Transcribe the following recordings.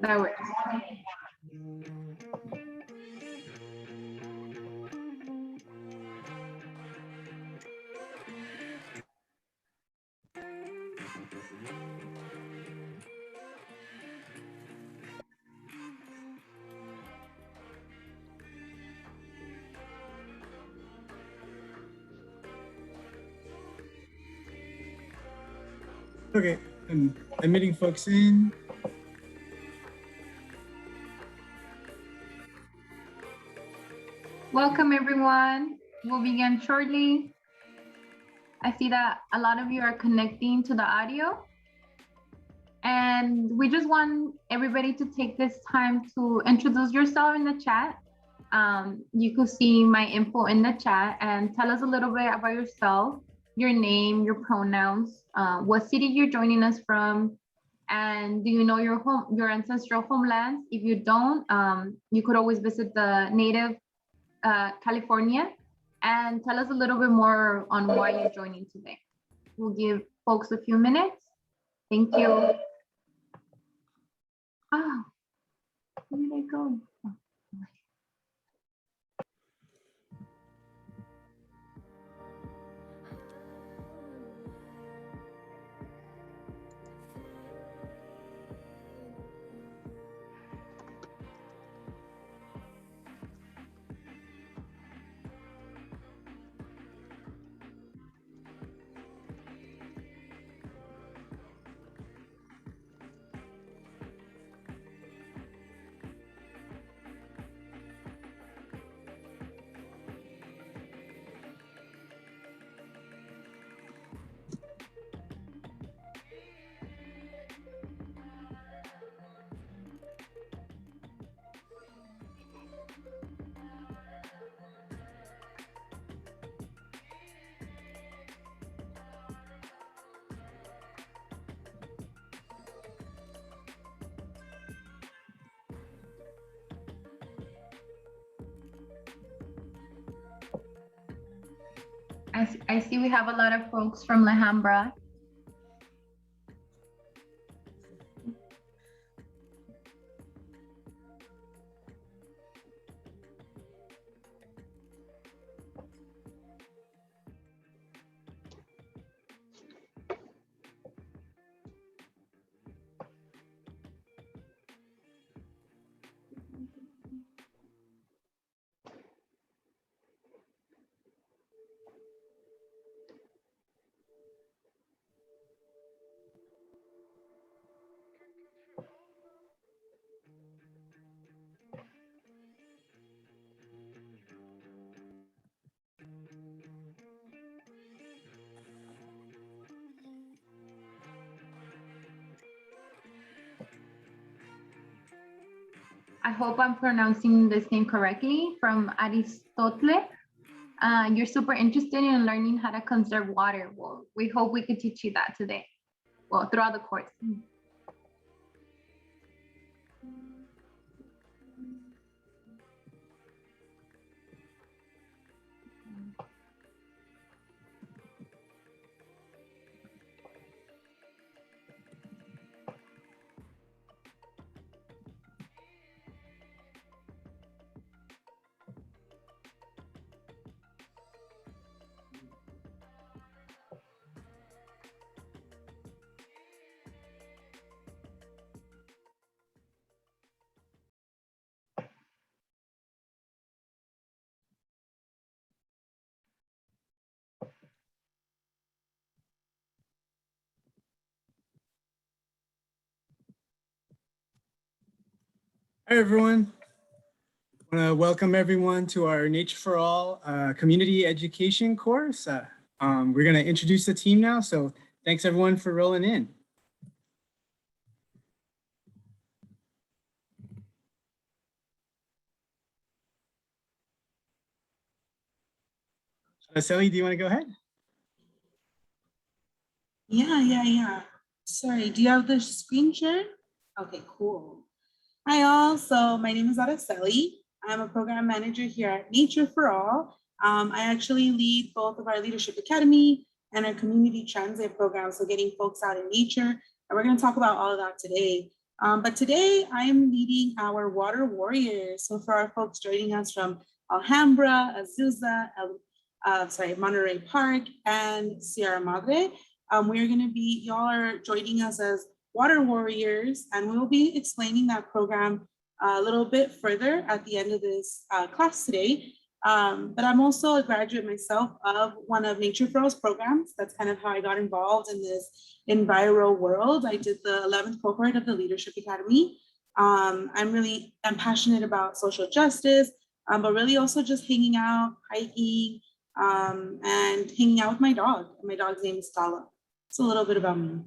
That works. Okay, I'm admitting folks in. Welcome, everyone. We'll begin shortly. I see that a lot of you are connecting to the audio. And we just want everybody to take this time to introduce yourself in the chat. You could see my info in the chat and tell us a little bit about yourself, your name, your pronouns, what city you're joining us from, and do you know your ancestral homelands? If you don't, you could always visit the native California and tell us a little bit more on why you're joining today. We'll give folks a few minutes. Thank you. Ah, where did I go? I see we have a lot of folks from Alhambra. I hope I'm pronouncing this name correctly, from Aristotle. You're super interested in learning how to conserve water. Well, we hope we could teach you that today. Well, throughout the course. Hi, everyone. I want to welcome everyone to our Nature for All community education course. We're going to introduce the team now, so thanks everyone for rolling in. Sally, do you want to go ahead? Yeah. Sorry, do you have the screen share? Okay, cool. Hi all, so my name is Araceli. I'm a program manager here at Nature for All. I actually lead both of our Leadership Academy and our community transit program, so getting folks out in nature. And we're gonna talk about all of that today. But today I am leading our water warriors. So for our folks joining us from Alhambra, Azusa, Monterey Park, and Sierra Madre, we're going to be, y'all are joining us as water warriors, and we'll be explaining that program a little bit further at the end of this class today. But I'm also a graduate myself of one of Nature for All's programs. That's kind of how I got involved in this enviro world. I did the 11th cohort of the Leadership Academy. I'm passionate about social justice, but really also just hanging out, hiking, and hanging out with my dog. My dog's name is Stala. It's a little bit about me.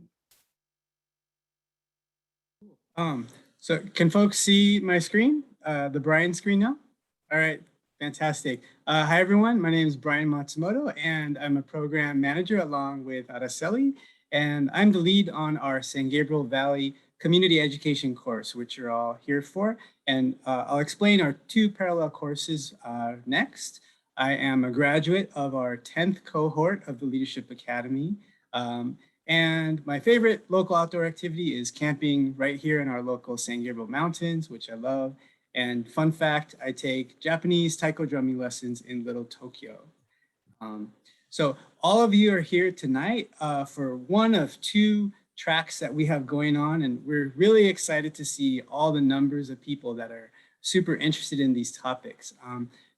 So can folks see my screen, the Brian screen now? All right, fantastic. Hi everyone, my name is Brian Matsumoto and I'm a program manager along with Araceli, and I'm the lead on our San Gabriel Valley Community Education course, which you're all here for. And I'll explain our two parallel courses next. I am a graduate of our 10th cohort of the Leadership Academy. And my favorite local outdoor activity is camping right here in our local San Gabriel Mountains, which I love. And fun fact, I take Japanese taiko drumming lessons in Little Tokyo. So all of you are here tonight for one of two tracks that we have going on, and we're really excited to see all the numbers of people that are super interested in these topics.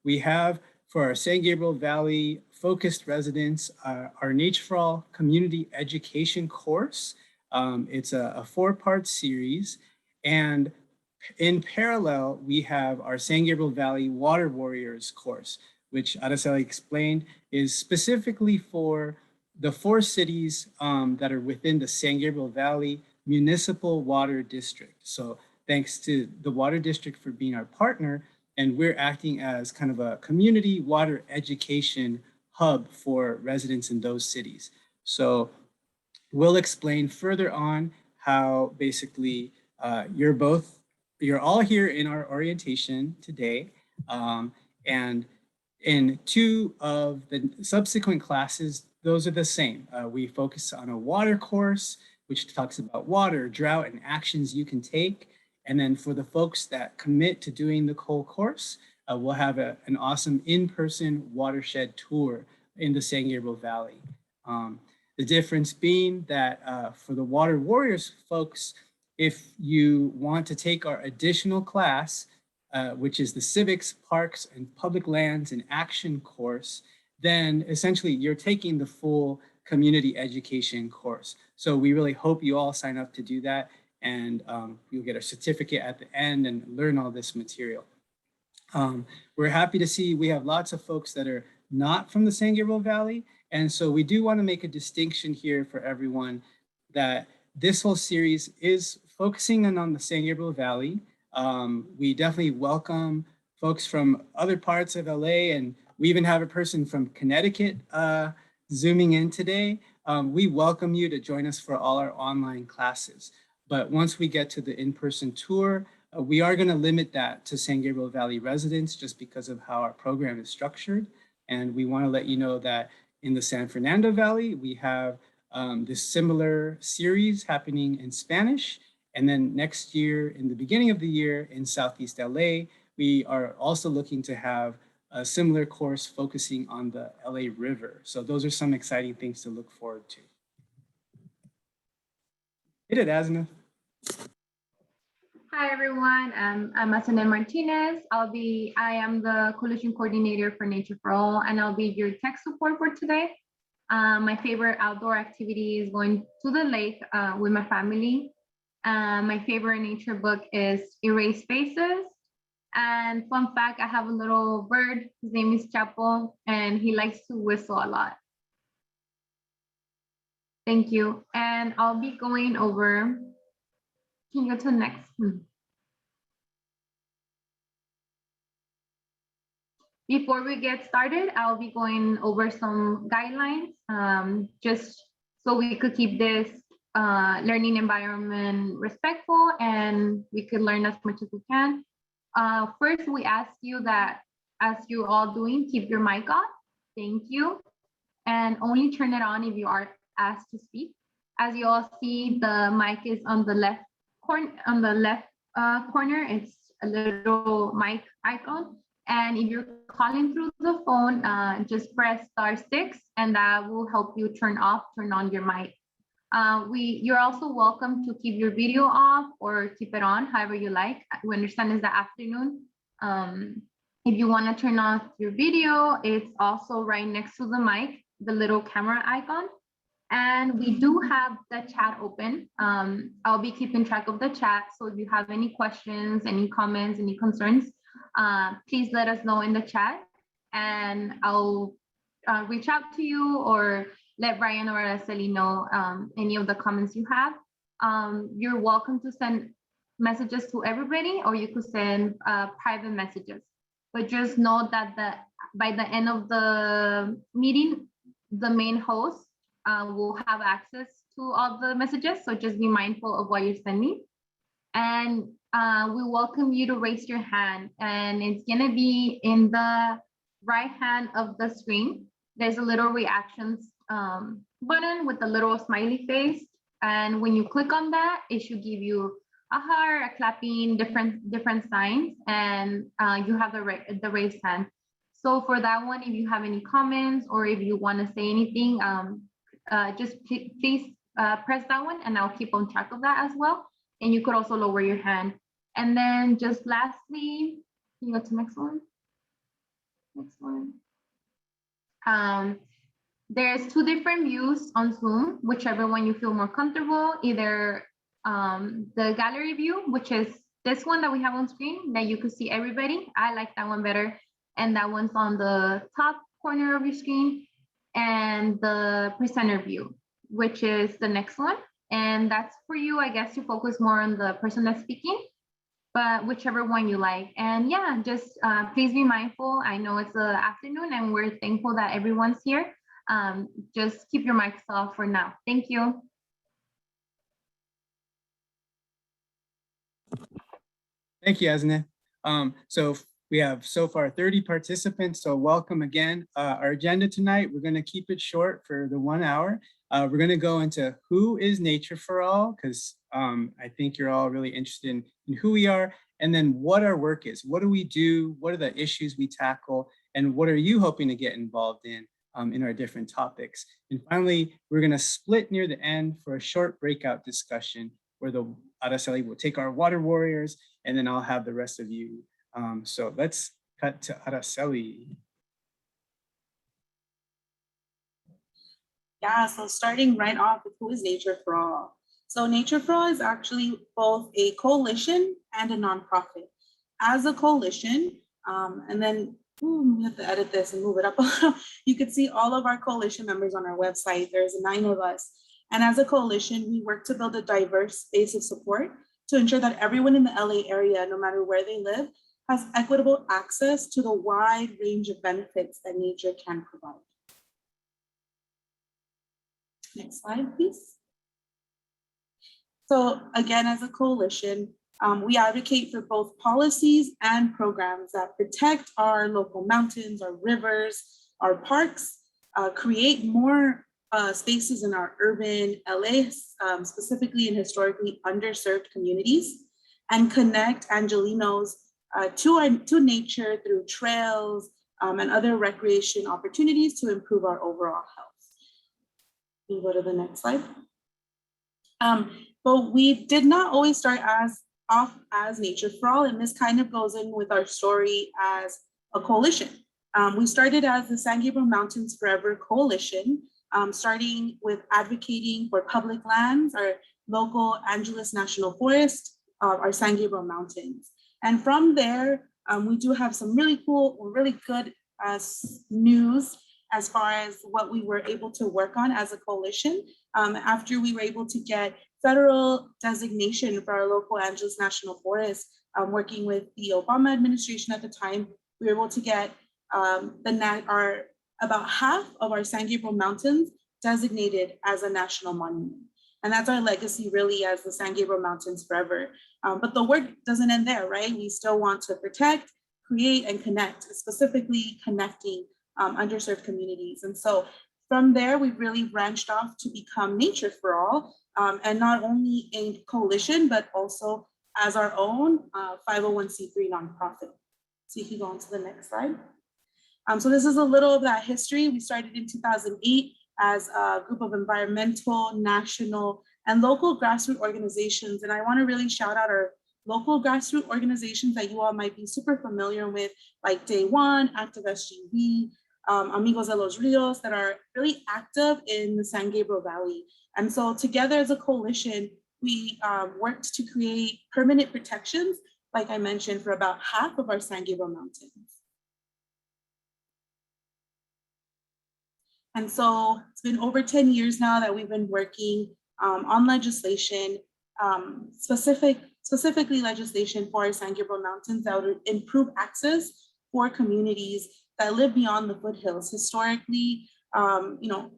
We have, for our San Gabriel Valley focused residents, our Nature for All community education course. It's a 4-part series, and in parallel, we have our San Gabriel Valley Water Warriors course, which Araceli explained is specifically for the 4 cities that are within the San Gabriel Valley Municipal Water District. So thanks to the Water District for being our partner, and we're acting as kind of a community water education hub for residents in those cities. So we'll explain further on how basically you're all here in our orientation today. And in 2 of the subsequent classes, those are the same. We focus on a water course, which talks about water, drought, and actions you can take. And then for the folks that commit to doing the whole course, we'll have an awesome in-person watershed tour in the San Gabriel Valley. The difference being that for the Water Warriors folks, if you want to take our additional class, which is the Civics, Parks, and Public Lands in Action course, then essentially you're taking the full community education course. So we really hope you all sign up to do that, and you'll get a certificate at the end and learn all this material. We're happy to see we have lots of folks that are not from the San Gabriel Valley, and so we do want to make a distinction here for everyone that this whole series is focusing on the San Gabriel Valley. We definitely welcome folks from other parts of LA, and we even have a person from Connecticut zooming in today. We welcome you to join us for all our online classes. But once we get to the in-person tour, we are going to limit that to San Gabriel Valley residents just because of how our program is structured. And we want to let you know that in the San Fernando Valley, we have this similar series happening in Spanish. And then next year, in the beginning of the year in Southeast LA, we are also looking to have a similar course focusing on the LA River. So those are some exciting things to look forward to. Hit it, Asna. Hi everyone, I'm Asana Martinez. I am the coalition coordinator for Nature for All, and I'll be your tech support for today. My favorite outdoor activity is going to the lake with my family. My favorite nature book is Erase Faces. And fun fact, I have a little bird. His name is Chapo, and he likes to whistle a lot. Thank you. And I'll be going over, can you go to the next? Before we get started, I'll be going over some guidelines, just so we could keep this learning environment respectful and we could learn as much as we can. First, we ask you that as you all doing, keep your mic off. Thank you. And only turn it on if you are asked to speak. As you all see, the mic is on the left on the left corner, it's a little mic icon. And if you're calling through the phone, just press *6, and that will help you turn on your mic. You're also welcome to keep your video off or keep it on, however you like. We understand it's the afternoon. If you want to turn off your video, it's also right next to the mic, the little camera icon. And we do have the chat open. I'll be keeping track of the chat. So if you have any questions, any comments, any concerns, please let us know in the chat, and I'll reach out to you or let Brian or Araceli know any of the comments you have. You're welcome to send messages to everybody, or you could send private messages. But just know that by the end of the meeting, the main host will have access to all the messages. So just be mindful of what you're sending. And we welcome you to raise your hand, and it's gonna be in the right hand of the screen. There's a little reactions button with a little smiley face. And when you click on that, it should give you a heart, a clapping, different signs, and you have the raised hand. So for that one, if you have any comments or if you want to say anything, just please press that one, and I'll keep on track of that as well. And you could also lower your hand. And then just lastly, can you go to the next one? Next one. There's 2 different views on Zoom, whichever one you feel more comfortable. Either the gallery view, which is this one that we have on screen, that you could see everybody. I like that one better. And that one's on the top corner of your screen. And the presenter view, which is the next one. And that's for you, I guess, to focus more on the person that's speaking, but whichever one you like. And yeah, just please be mindful. I know it's the afternoon and we're thankful that everyone's here. Just keep your mics off for now. Thank you. Thank you, Asne. So we have so far 30 participants, so welcome again. Our agenda tonight, we're gonna keep it short for the 1 hour. We're gonna go into who is Nature for All, because I think you're all really interested in who we are, and then what our work is. What do we do? What are the issues we tackle? And what are you hoping to get involved in our different topics? And finally, we're gonna split near the end for a short breakout discussion where the Araceli will take our water warriors, and then I'll have the rest of you. So let's cut to Araceli. Yeah, so starting right off with who is Nature for All. So Nature for All is actually both a coalition and a nonprofit. As a coalition, and then we have to edit this and move it up a little. You could see all of our coalition members on our website. There's 9 of us. And as a coalition, we work to build a diverse base of support to ensure that everyone in the LA area, no matter where they live, has equitable access to the wide range of benefits that nature can provide. Next slide, please. So again, as a coalition, we advocate for both policies and programs that protect our local mountains, our rivers, our parks, create more spaces in our urban LA, specifically in historically underserved communities, and connect Angelinos to nature through trails and other recreation opportunities to improve our overall health. We can go to the next slide. But we did not always start off as Nature for All, and this kind of goes in with our story as a coalition. We started as the San Gabriel Mountains Forever Coalition, starting with advocating for public lands, our local Angeles National Forest, our San Gabriel Mountains. And from there, we do have some really cool, really good news as far as what we were able to work on as a coalition. After we were able to get federal designation for our local Angeles National Forest, working with the Obama administration at the time, we were able to get about half of our San Gabriel Mountains designated as a national monument. And that's our legacy really as the San Gabriel Mountains Forever. But the work doesn't end there, right? We still want to protect, create, and connect, specifically connecting underserved communities. And so from there, we've really branched off to become Nature for All, and not only a coalition, but also as our own 501c3 nonprofit. So you can go on to the next slide. So this is a little of that history. We started in 2008 as a group of environmental, national, and local grassroots organizations. And I want to really shout out our local grassroots organizations that you all might be super familiar with, like Day One, Active SGV, Amigos de los Rios, that are really active in the San Gabriel Valley. And so together as a coalition, we worked to create permanent protections, like I mentioned, for about half of our San Gabriel Mountains. And so it's been over 10 years now that we've been working on legislation, specifically legislation for our San Gabriel Mountains that would improve access for communities that live beyond the foothills. Historically,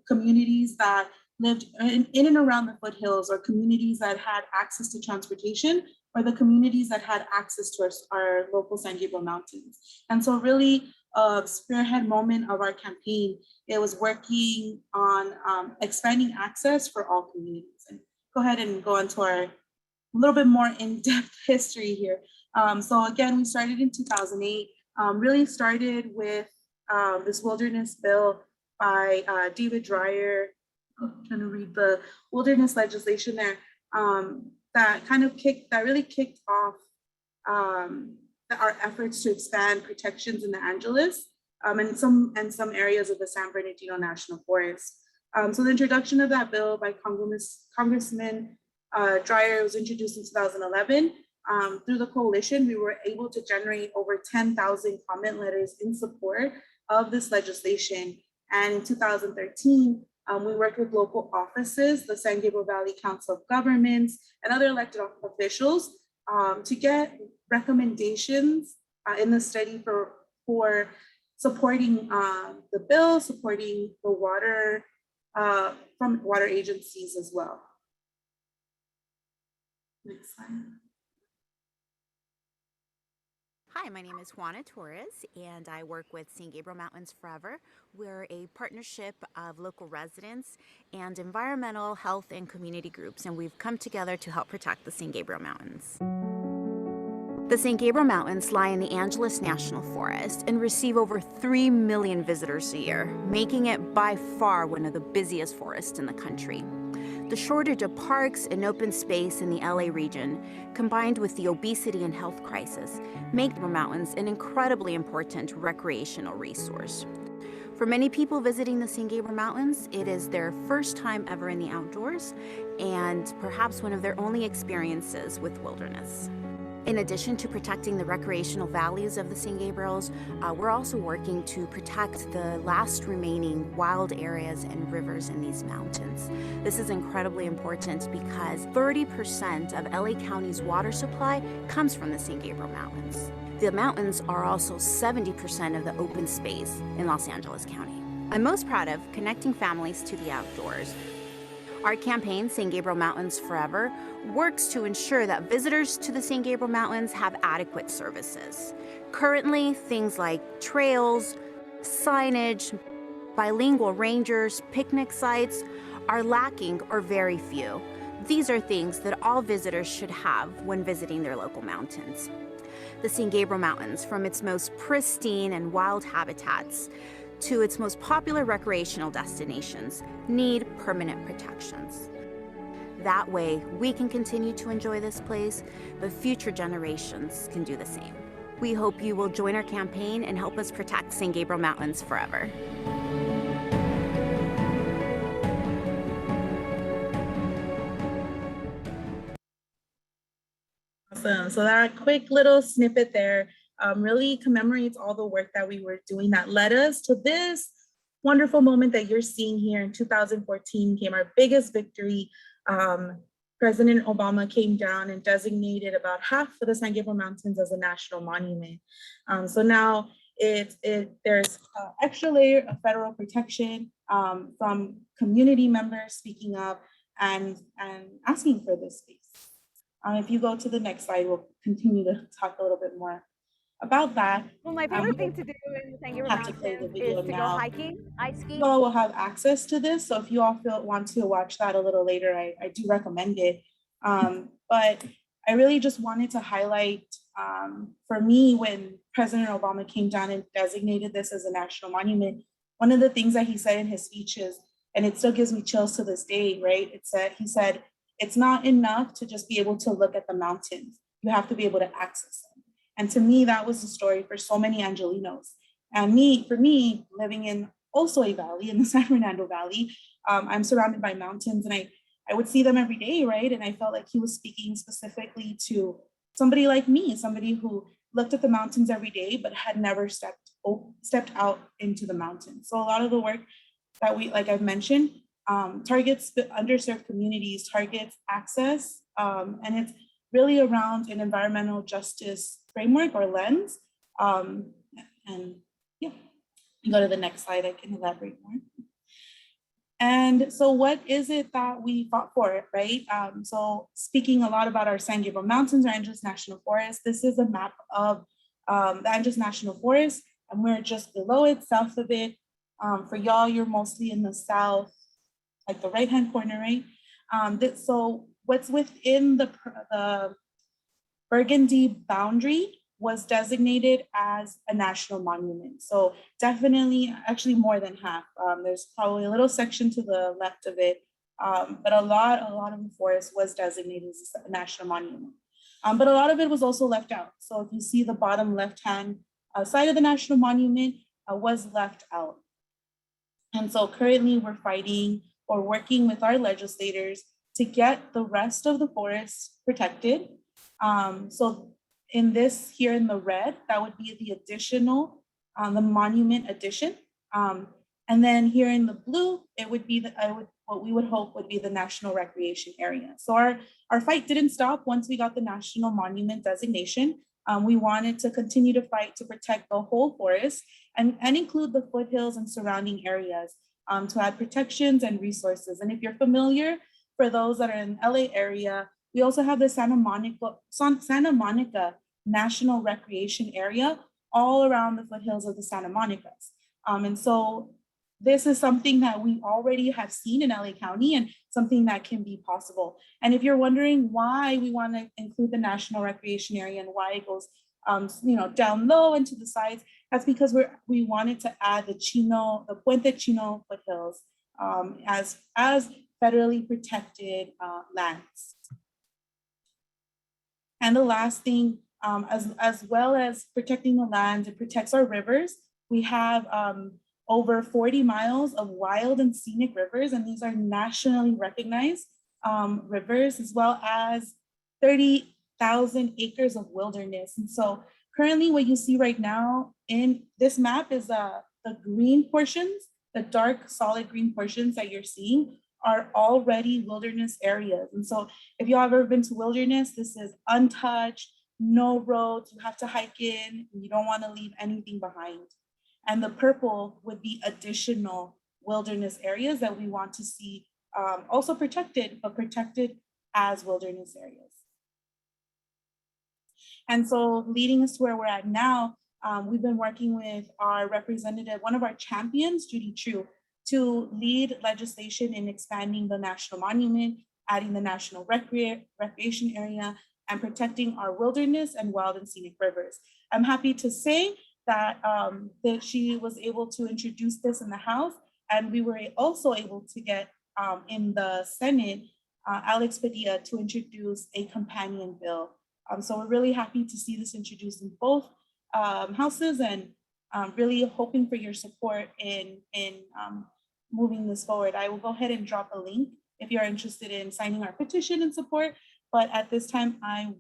communities that lived in and around the foothills, or communities that had access to transportation, or the communities that had access to our local San Gabriel Mountains. And so really a spearhead moment of our campaign, it was working on expanding access for all communities. And go ahead and go into our little bit more in-depth history here. So again, we started in 2008, really started with this wilderness bill by David Dreyer. I'm trying to read the wilderness legislation there, that really kicked off our efforts to expand protections in the Angeles and some areas of the San Bernardino National Forest. So the introduction of that bill by Congressman Dreyer was introduced in 2011. Through the coalition, we were able to generate over 10,000 comment letters in support of this legislation. And in 2013, we worked with local offices, the San Gabriel Valley Council of Governments, and other elected officials to get recommendations in the study for supporting the bill, supporting the water from water agencies as well. Next slide. Hi, my name is Juana Torres, and I work with San Gabriel Mountains Forever. We're a partnership of local residents and environmental, health, and community groups, and we've come together to help protect the San Gabriel Mountains. The San Gabriel Mountains lie in the Angeles National Forest and receive over 3 million visitors a year, making it by far one of the busiest forests in the country. The shortage of parks and open space in the LA region, combined with the obesity and health crisis, make the mountains an incredibly important recreational resource. For many people visiting the San Gabriel Mountains, it is their first time ever in the outdoors and perhaps one of their only experiences with wilderness. In addition to protecting the recreational values of the San Gabriels, we're also working to protect the last remaining wild areas and rivers in these mountains. This is incredibly important because 30% of LA County's water supply comes from the San Gabriel Mountains. The mountains are also 70% of the open space in Los Angeles County. I'm most proud of connecting families to the outdoors. Our campaign, San Gabriel Mountains Forever, works to ensure that visitors to the San Gabriel Mountains have adequate services. Currently, things like trails, signage, bilingual rangers, picnic sites are lacking or very few. These are things that all visitors should have when visiting their local mountains. The San Gabriel Mountains, from its most pristine and wild habitats to its most popular recreational destinations, need permanent protections. That way, we can continue to enjoy this place, but future generations can do the same. We hope you will join our campaign and help us protect San Gabriel Mountains forever. Awesome. So that quick little snippet there really commemorates all the work that we were doing that led us to this wonderful moment that you're seeing here. In 2014 came our biggest victory. President Obama came down and designated about half of the San Gabriel Mountains as a national monument. So now there's an extra layer of federal protection from community members speaking up and asking for this space. If you go to the next slide, we'll continue to talk a little bit more about that. Well, my favorite thing to do in the San Gabriel Have to play the Mountains video is to go now. hiking, ice ski. You all will have access to this, so if you all want to watch that a little later, I do recommend it. But I really just wanted to highlight, for me, when President Obama came down and designated this as a national monument, one of the things that he said in his speeches, and it still gives me chills to this day, right? He said, it's not enough to just be able to look at the mountains. You have to be able to access them. And to me, that was the story for so many Angelinos. And for me, living in also a valley, in the San Fernando Valley, I'm surrounded by mountains, and I would see them every day, right? And I felt like he was speaking specifically to somebody like me, somebody who looked at the mountains every day, but had never stepped out into the mountains. So a lot of the work that we, like I've mentioned, targets the underserved communities, targets access, and it's really around an environmental justice framework or lens. And yeah, you go to the next slide, I can elaborate more. And so what is it that we fought for, right? So speaking a lot about our San Gabriel Mountains, our Angeles National Forest, this is a map of the Angeles National Forest, and we're just below it, south of it. For y'all, you're mostly in the south, like the right-hand corner, right? So what's within the Burgundy boundary was designated as a national monument. So definitely, actually more than half. There's probably a little section to the left of it, but a lot of the forest was designated as a national monument. But a lot of it was also left out. So if you see the bottom left-hand side of the national monument was left out. And so currently we're fighting or working with our legislators to get the rest of the forest protected. So in this here in the red, that would be the additional, the monument addition. And then here in the blue, it would be what we would hope would be the national recreation area. So our fight didn't stop once we got the national monument designation. We wanted to continue to fight to protect the whole forest and include the foothills and surrounding areas to add protections and resources. And if you're familiar, for those that are in LA area, we also have the Santa Monica National Recreation Area all around the foothills of the Santa Monicas. And so this is something that we already have seen in LA County and something that can be possible. And if you're wondering why we want to include the National Recreation Area and why it goes down low and to the sides, that's because we wanted to add the Puente Chino foothills as federally protected lands. And the last thing, as well as protecting the land, it protects our rivers. We have over 40 miles of wild and scenic rivers, and these are nationally recognized rivers, as well as 30,000 acres of wilderness. And so currently what you see right now in this map is the green portions, the dark solid green portions that you're seeing are already wilderness areas. And so if you have ever been to wilderness, this is untouched, no roads, you have to hike in, you don't want to leave anything behind. And the purple would be additional wilderness areas that we want to see also protected, but protected as wilderness areas. And so leading us to where we're at now, we've been working with our representative, one of our champions, Judy True, to lead legislation in expanding the national monument, adding the national recreation area, and protecting our wilderness and wild and scenic rivers. I'm happy to say that she was able to introduce this in the House, and we were also able to get in the Senate, Alex Padilla to introduce a companion bill. So we're really happy to see this introduced in both houses, and really hoping for your support in moving this forward. I will go ahead and drop a link if you're interested in signing our petition and support. But at this time, I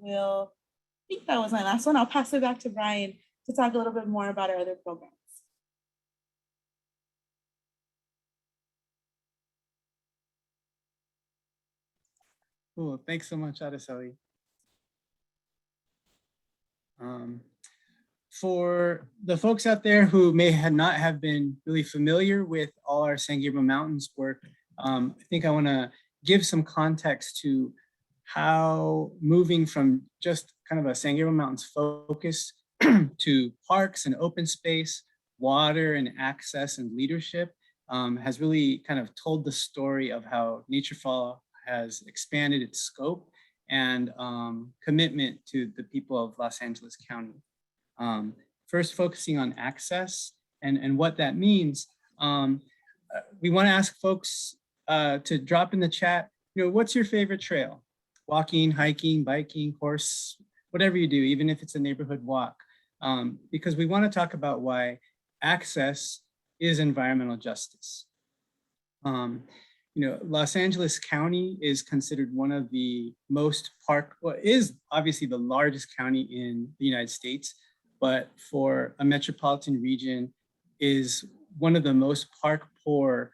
think that was my last one. I'll pass it back to Brian to talk a little bit more about our other programs. Cool, thanks so much, Araceli. For the folks out there who may not have been really familiar with all our San Gabriel Mountains work, I think I want to give some context to how moving from just kind of a San Gabriel Mountains focus to parks and open space, water and access and leadership, has really kind of told the story of how Nature for All has expanded its scope and commitment to the people of Los Angeles County. First, focusing on access and what that means. We want to ask folks to drop in the chat, what's your favorite trail? Walking, hiking, biking, horse, whatever you do, even if it's a neighborhood walk. Because we want to talk about why access is environmental justice. Los Angeles County is considered one of the most is obviously the largest county in the United States, but for a metropolitan region is one of the most park poor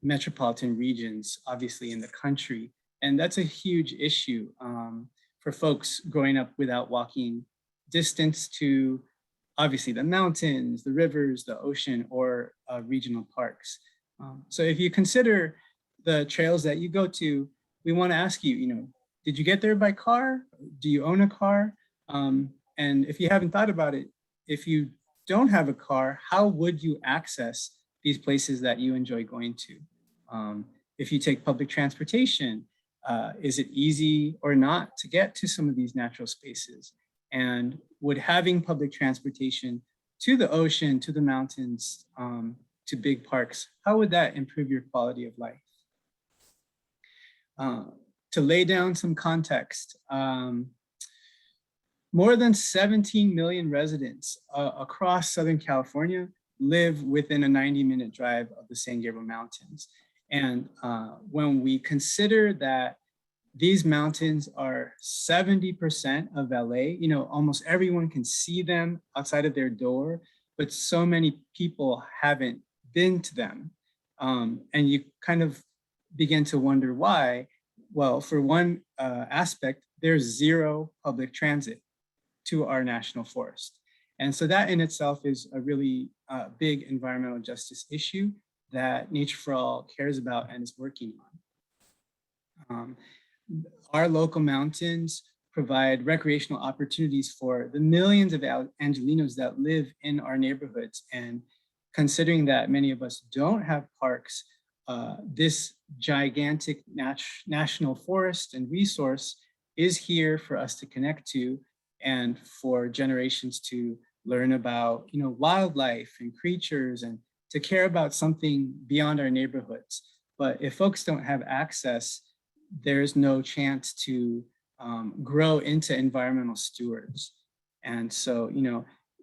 metropolitan regions, obviously in the country. And that's a huge issue for folks growing up without walking distance to obviously the mountains, the rivers, the ocean, or regional parks. So if you consider the trails that you go to, we want to ask you, did you get there by car? Do you own a car? And if you haven't thought about it, if you don't have a car, how would you access these places that you enjoy going to? If you take public transportation, is it easy or not to get to some of these natural spaces? And would having public transportation to the ocean, to the mountains, to big parks, how would that improve your quality of life? To lay down some context, more than 17 million residents across Southern California live within a 90-minute drive of the San Gabriel Mountains. And when we consider that these mountains are 70% of LA, almost everyone can see them outside of their door, but so many people haven't been to them. And you kind of begin to wonder why. Well, for one aspect, there's zero public transit to our national forest. And so that in itself is a really big environmental justice issue that Nature for All cares about and is working on. Our local mountains provide recreational opportunities for the millions of Angelenos that live in our neighborhoods. And considering that many of us don't have parks, this gigantic national forest and resource is here for us to connect to and for generations to learn about, wildlife and creatures and to care about something beyond our neighborhoods. But if folks don't have access, there's no chance to grow into environmental stewards. And so,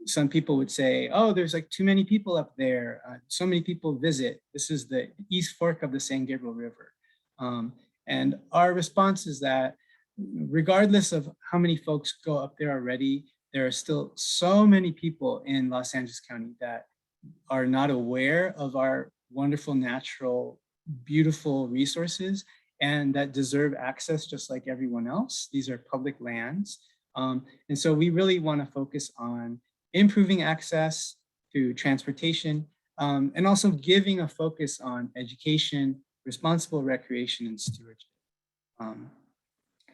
some people would say, oh, there's like too many people up there. So many people visit. This is the East Fork of the San Gabriel River. And our response is that regardless of how many folks go up there already, there are still so many people in Los Angeles County that are not aware of our wonderful, natural, beautiful resources and that deserve access just like everyone else. These are public lands. And so we really want to focus on improving access through transportation and also giving a focus on education, responsible recreation, and stewardship.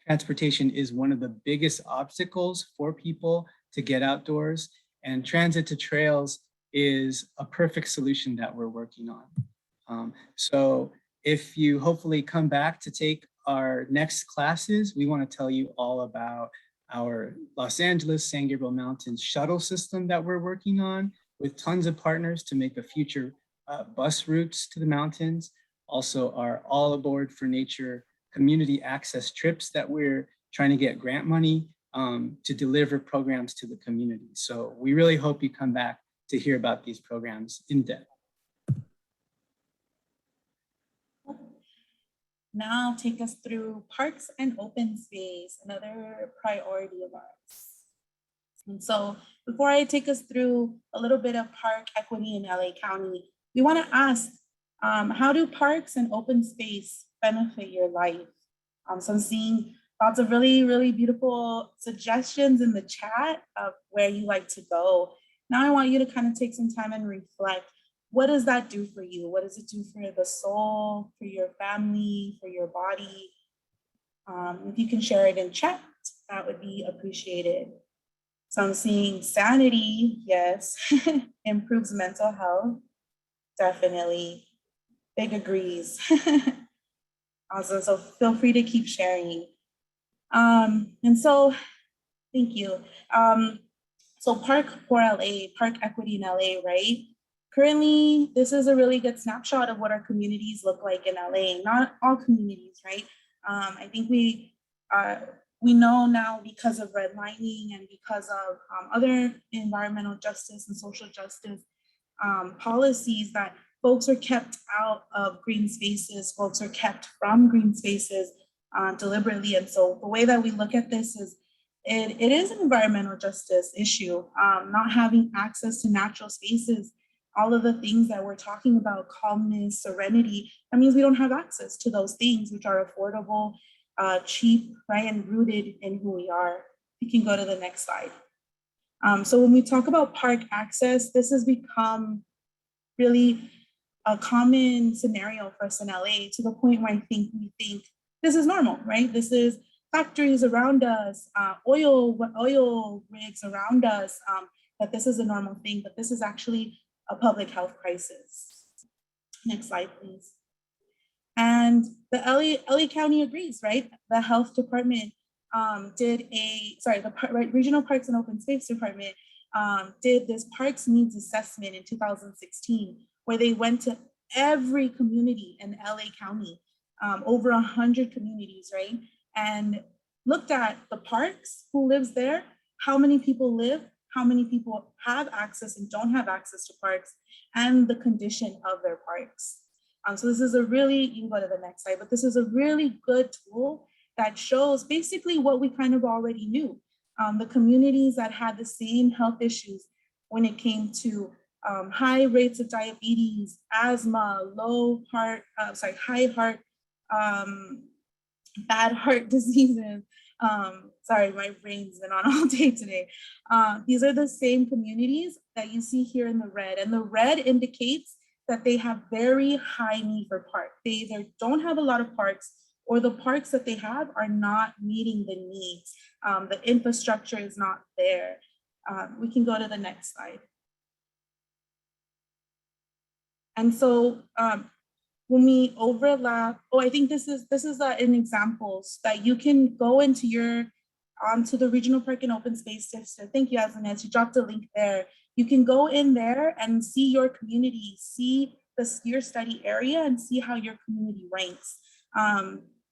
Transportation is one of the biggest obstacles for people to get outdoors, and transit to trails is a perfect solution that we're working on. So if you hopefully come back to take our next classes, we want to tell you all about our Los Angeles San Gabriel Mountains shuttle system that we're working on with tons of partners to make the future bus routes to the mountains. Also our All Aboard for Nature community access trips that we're trying to get grant money to deliver programs to the community. So we really hope you come back to hear about these programs in depth. Now take us through parks and open space, another priority of ours. And so before I take us through a little bit of park equity in LA County, we want to ask, how do parks and open space benefit your life? So I'm seeing lots of really, really beautiful suggestions in the chat of where you like to go. Now I want you to kind of take some time and reflect. What does that do for you? What does it do for the soul, for your family, for your body? If you can share it in chat, that would be appreciated. So I'm seeing sanity, yes. Improves mental health, definitely. Big agrees. Awesome. So feel free to keep sharing. And so, thank you. So Park for LA, Park Equity in LA, right? Currently, this is a really good snapshot of what our communities look like in LA. Not all communities, right? I think we know now because of redlining and because of other environmental justice and social justice policies that folks are kept out of green spaces, folks are kept from green spaces deliberately. And so the way that we look at this is it is an environmental justice issue, not having access to natural spaces, all of the things that we're talking about, calmness, serenity, that means we don't have access to those things which are affordable, cheap, right, and rooted in who we are. You can go to the next slide. So when we talk about park access, this has become really a common scenario for us in LA, to the point where we think this is normal, right? This is factories around us, oil rigs around us, that this is a normal thing, but this is actually a public health crisis. Next slide, please. And the LA County agrees, right? The health department the Regional Parks and Open Space Department did this parks needs assessment in 2016, where they went to every community in LA County, over 100 communities, right? And looked at the parks, who lives there, how many people live, how many people have access and don't have access to parks, and the condition of their parks. So this is a really, you can go to the next slide, but this is a really good tool that shows basically what we kind of already knew. The communities that had the same health issues when it came to high rates of diabetes, asthma, high heart, bad heart diseases. Sorry, my brain's been on all day today. These are the same communities that you see here in the red, and the red indicates that they have very high need for parks. They either don't have a lot of parks, or the parks that they have are not meeting the needs. The infrastructure is not there. We can go to the next slide. And so when we overlap, I think this is an example that you can go into onto the Regional Park and Open Space District. Thank you, Azanet, you dropped a link there. You can go in there and see your community, see your study area, and see how your community ranks.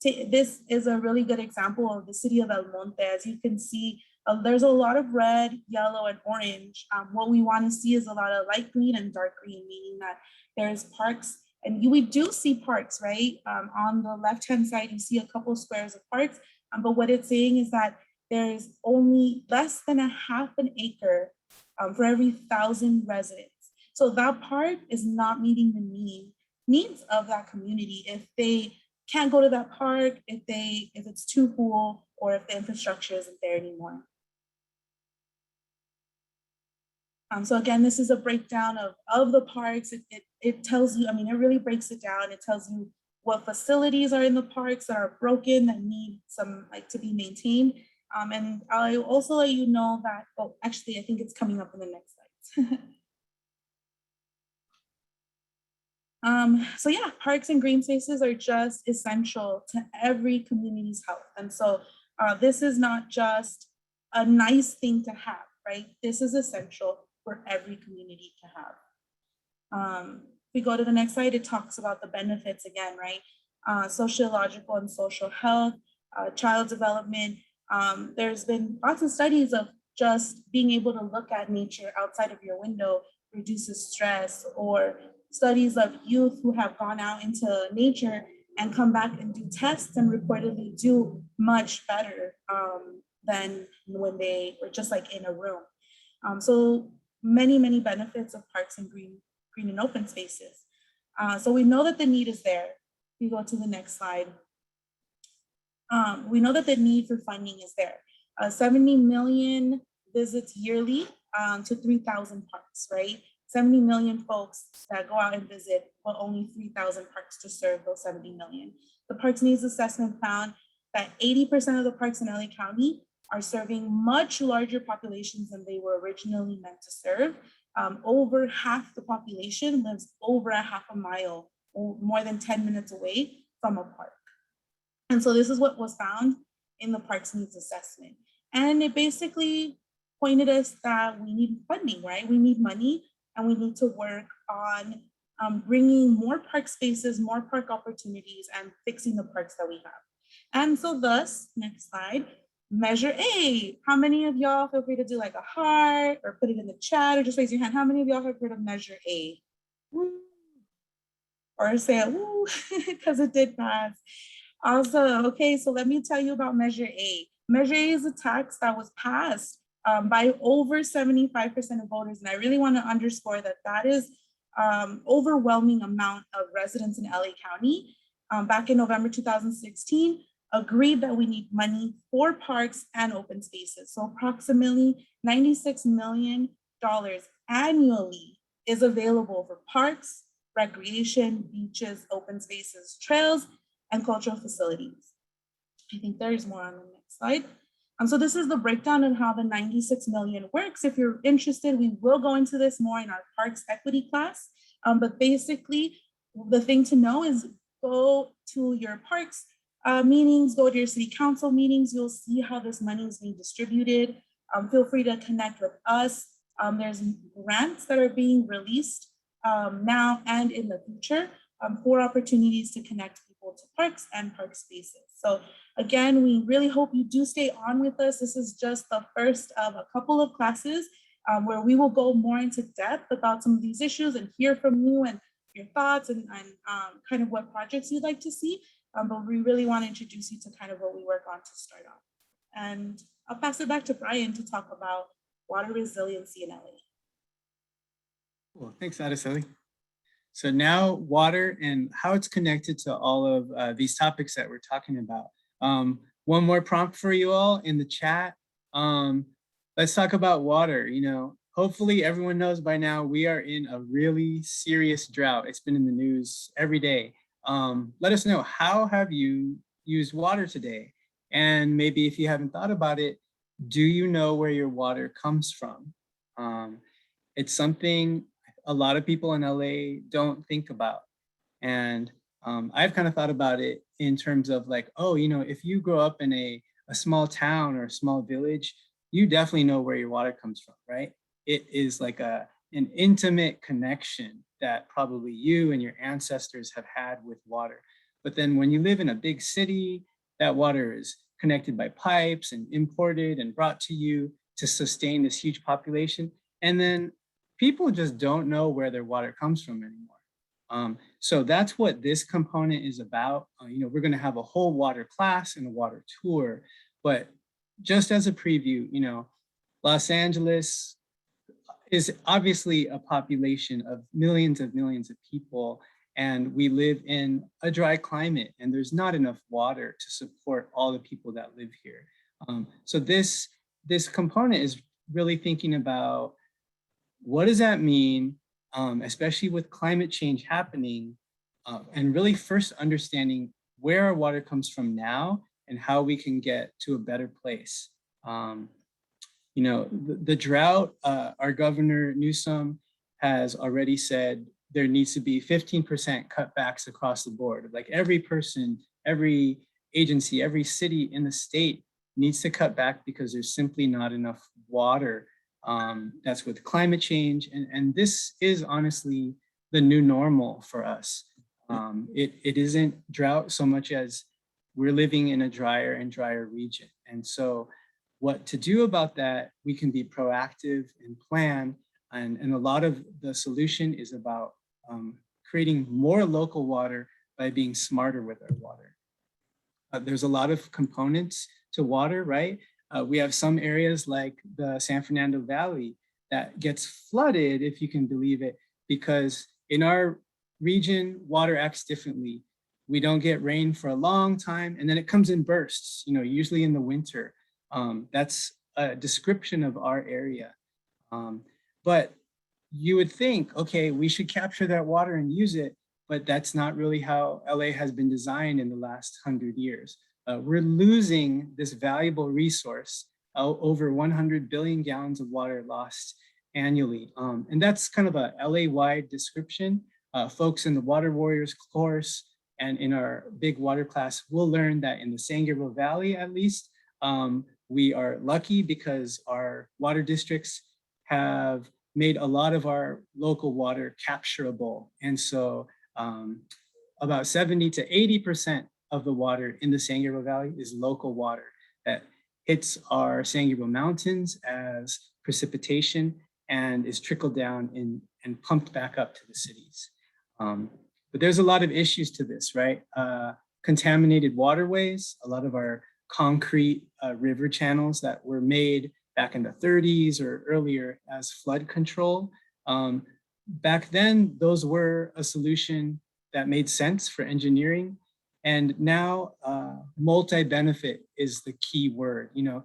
This is a really good example of the city of El Monte. As you can see, there's a lot of red, yellow, and orange. What we want to see is a lot of light green and dark green, meaning that there's parks, and we do see parks, right? On the left-hand side, you see a couple squares of parks, but what it's saying is that there's only less than a half an acre for every 1,000 residents. So that park is not meeting the needs of that community if they can't go to that park, if it's too full, or if the infrastructure isn't there anymore. So again, this is a breakdown of the parks. It tells you, it really breaks it down. It tells you what facilities are in the parks that are broken, that need some to be maintained. And I'll also let you know that, actually, I think it's coming up in the next slides. So yeah, parks and green spaces are just essential to every community's health. And so this is not just a nice thing to have, right? This is essential for every community to have. If we go to the next slide, it talks about the benefits again, right? Sociological and social health, child development. There's been lots of studies of just being able to look at nature outside of your window reduces stress, or studies of youth who have gone out into nature and come back and do tests and reportedly do much better than when they were just in a room. So many benefits of parks and green and open spaces. So we know that the need is there. We go to the next slide. We know that the need for funding is there. 70 million visits yearly to 3,000 parks, right? 70 million folks that go out and visit, but only 3,000 parks to serve those 70 million. The Parks Needs Assessment found that 80% of the parks in LA County are serving much larger populations than they were originally meant to serve. Over half the population lives over a half a mile or more than 10 minutes away from a park. And so this is what was found in the parks needs assessment. And it basically pointed us that we need funding, right? We need money and we need to work on bringing more park spaces, more park opportunities, and fixing the parks that we have. And so thus, next slide, Measure A. How many of y'all, feel free to do like a heart or put it in the chat or just raise your hand. How many of y'all have heard of Measure A? Woo. Or say it, woo, because it did pass. Also, okay, so let me tell you about Measure A. Measure A is a tax that was passed by over 75% of voters. And I really want to underscore that that is overwhelming amount of residents in LA County back in November 2016 agreed that we need money for parks and open spaces. So approximately $96 million annually is available for parks, recreation, beaches, open spaces, trails, and cultural facilities. I think there is more on the next slide. So this is the breakdown on how the 96 million works. If you're interested, we will go into this more in our parks equity class. But basically, the thing to know is go to your parks meetings, go to your city council meetings. You'll see how this money is being distributed. Feel free to connect with us. There's grants that are being released now and in the future for opportunities to connect people to parks and park spaces. So again, we really hope you do stay on with us. This is just the first of a couple of classes where we will go more into depth about some of these issues and hear from you and your thoughts and kind of what projects you'd like to see. But we really want to introduce you to kind of what we work on to start off. And I'll pass it back to Brian to talk about water resiliency in LA. Cool, thanks, Araceli. So now water and how it's connected to all of these topics that we're talking about. One more prompt for you all in the chat. Let's talk about water. You know, hopefully everyone knows by now we are in a really serious drought. It's been in the news every day. Let us know, how have you used water today? And maybe if you haven't thought about it, do you know where your water comes from? It's something a lot of people in LA don't think about. And I've kind of thought about it in terms of like, oh, you know, if you grow up in a small town or a small village, you definitely know where your water comes from, right? It is like an intimate connection that probably you and your ancestors have had with water. But then when you live in a big city, that water is connected by pipes and imported and brought to you to sustain this huge population. And then people just don't know where their water comes from anymore. So that's what this component is about. You know, we're going to have a whole water class and a water tour, but just as a preview, you know, Los Angeles is obviously a population of millions of people, and we live in a dry climate, and there's not enough water to support all the people that live here. So this component is really thinking about, what does that mean, especially with climate change happening, and really first understanding where our water comes from now and how we can get to a better place. You know, the drought, our Governor Newsom has already said there needs to be 15% cutbacks across the board. Like every person, every agency, every city in the state needs to cut back because there's simply not enough water. That's with climate change. And this is honestly the new normal for us. It isn't drought so much as we're living in a drier and drier region. And so what to do about that, we can be proactive and plan. And a lot of the solution is about creating more local water by being smarter with our water. There's a lot of components to water, right? We have some areas like the San Fernando Valley that gets flooded, if you can believe it, because in our region, water acts differently. We don't get rain for a long time, and then it comes in bursts, you know, usually in the winter. That's a description of our area. But you would think, okay, we should capture that water and use it, but that's not really how LA has been designed in the last 100 years. We're losing this valuable resource over 100 billion gallons of water lost annually. And that's kind of a LA-wide description. Folks in the Water Warriors course and in our big water class will learn that in the San Gabriel Valley, at least, we are lucky because our water districts have made a lot of our local water capturable. And so about 70 to 80% of the water in the San Gabriel Valley is local water that hits our San Gabriel Mountains as precipitation and is trickled down and pumped back up to the cities. But there's a lot of issues to this, right? Contaminated waterways, a lot of our concrete river channels that were made back in the 30s or earlier as flood control. Back then, those were a solution that made sense for engineering. And now multi-benefit is the key word. You know,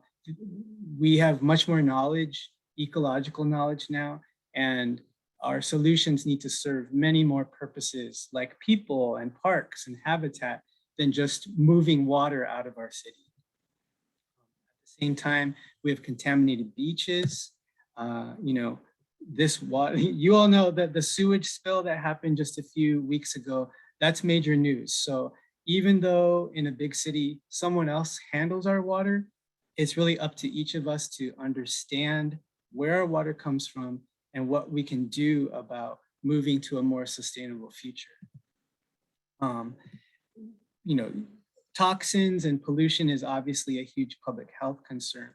we have much more knowledge, ecological knowledge now, and our solutions need to serve many more purposes like people and parks and habitat than just moving water out of our city. At the same time, we have contaminated beaches. You know, this water, you all know that the sewage spill that happened just a few weeks ago, that's major news. So even though in a big city, someone else handles our water, it's really up to each of us to understand where our water comes from and what we can do about moving to a more sustainable future. You know, toxins and pollution is obviously a huge public health concern,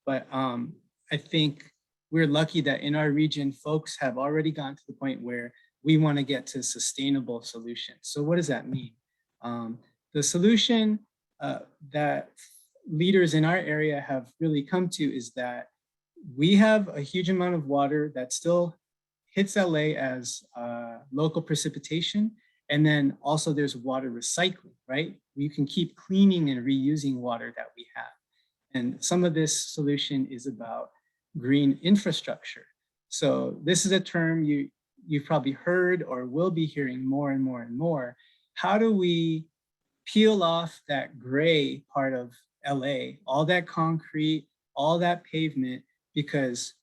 but I think we're lucky that in our region, folks have already gotten to the point where we want to get to sustainable solutions. So what does that mean? The solution that leaders in our area have really come to is that we have a huge amount of water that still hits LA as local precipitation. And then also there's water recycling, right? You can keep cleaning and reusing water that we have. And some of this solution is about green infrastructure. So this is a term you've probably heard or will be hearing more and more and more. How do we peel off that gray part of LA, all that concrete, all that pavement, because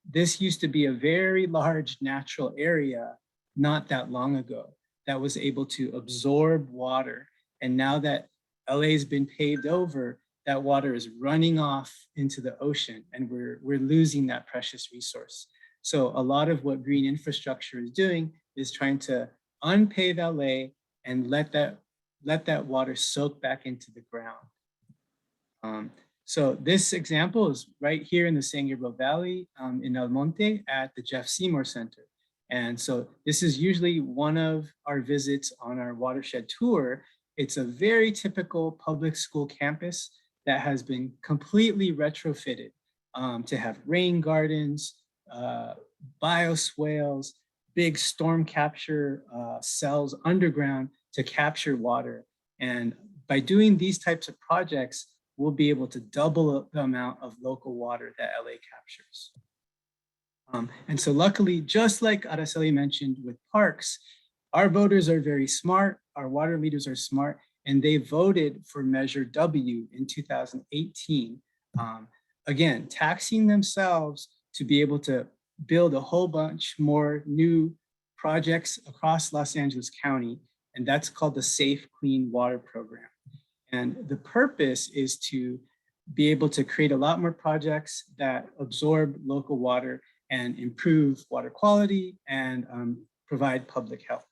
this used to be a very large natural area not that long ago that was able to absorb water. And now that LA's been paved over, that water is running off into the ocean and we're losing that precious resource. So a lot of what green infrastructure is doing is trying to unpave LA and let that water soak back into the ground. So this example is right here in the San Gabriel Valley in El Monte at the Jeff Seymour Center. And so this is usually one of our visits on our watershed tour. It's a very typical public school campus that has been completely retrofitted to have rain gardens, bioswales, big storm capture cells underground to capture water. And by doing these types of projects, we'll be able to double the amount of local water that LA captures. And so luckily, just like Araceli mentioned with parks, our voters are very smart, our water leaders are smart, and they voted for Measure W in 2018. Again, taxing themselves to be able to build a whole bunch more new projects across Los Angeles County, and that's called the Safe Clean Water Program. And the purpose is to be able to create a lot more projects that absorb local water and improve water quality and provide public health.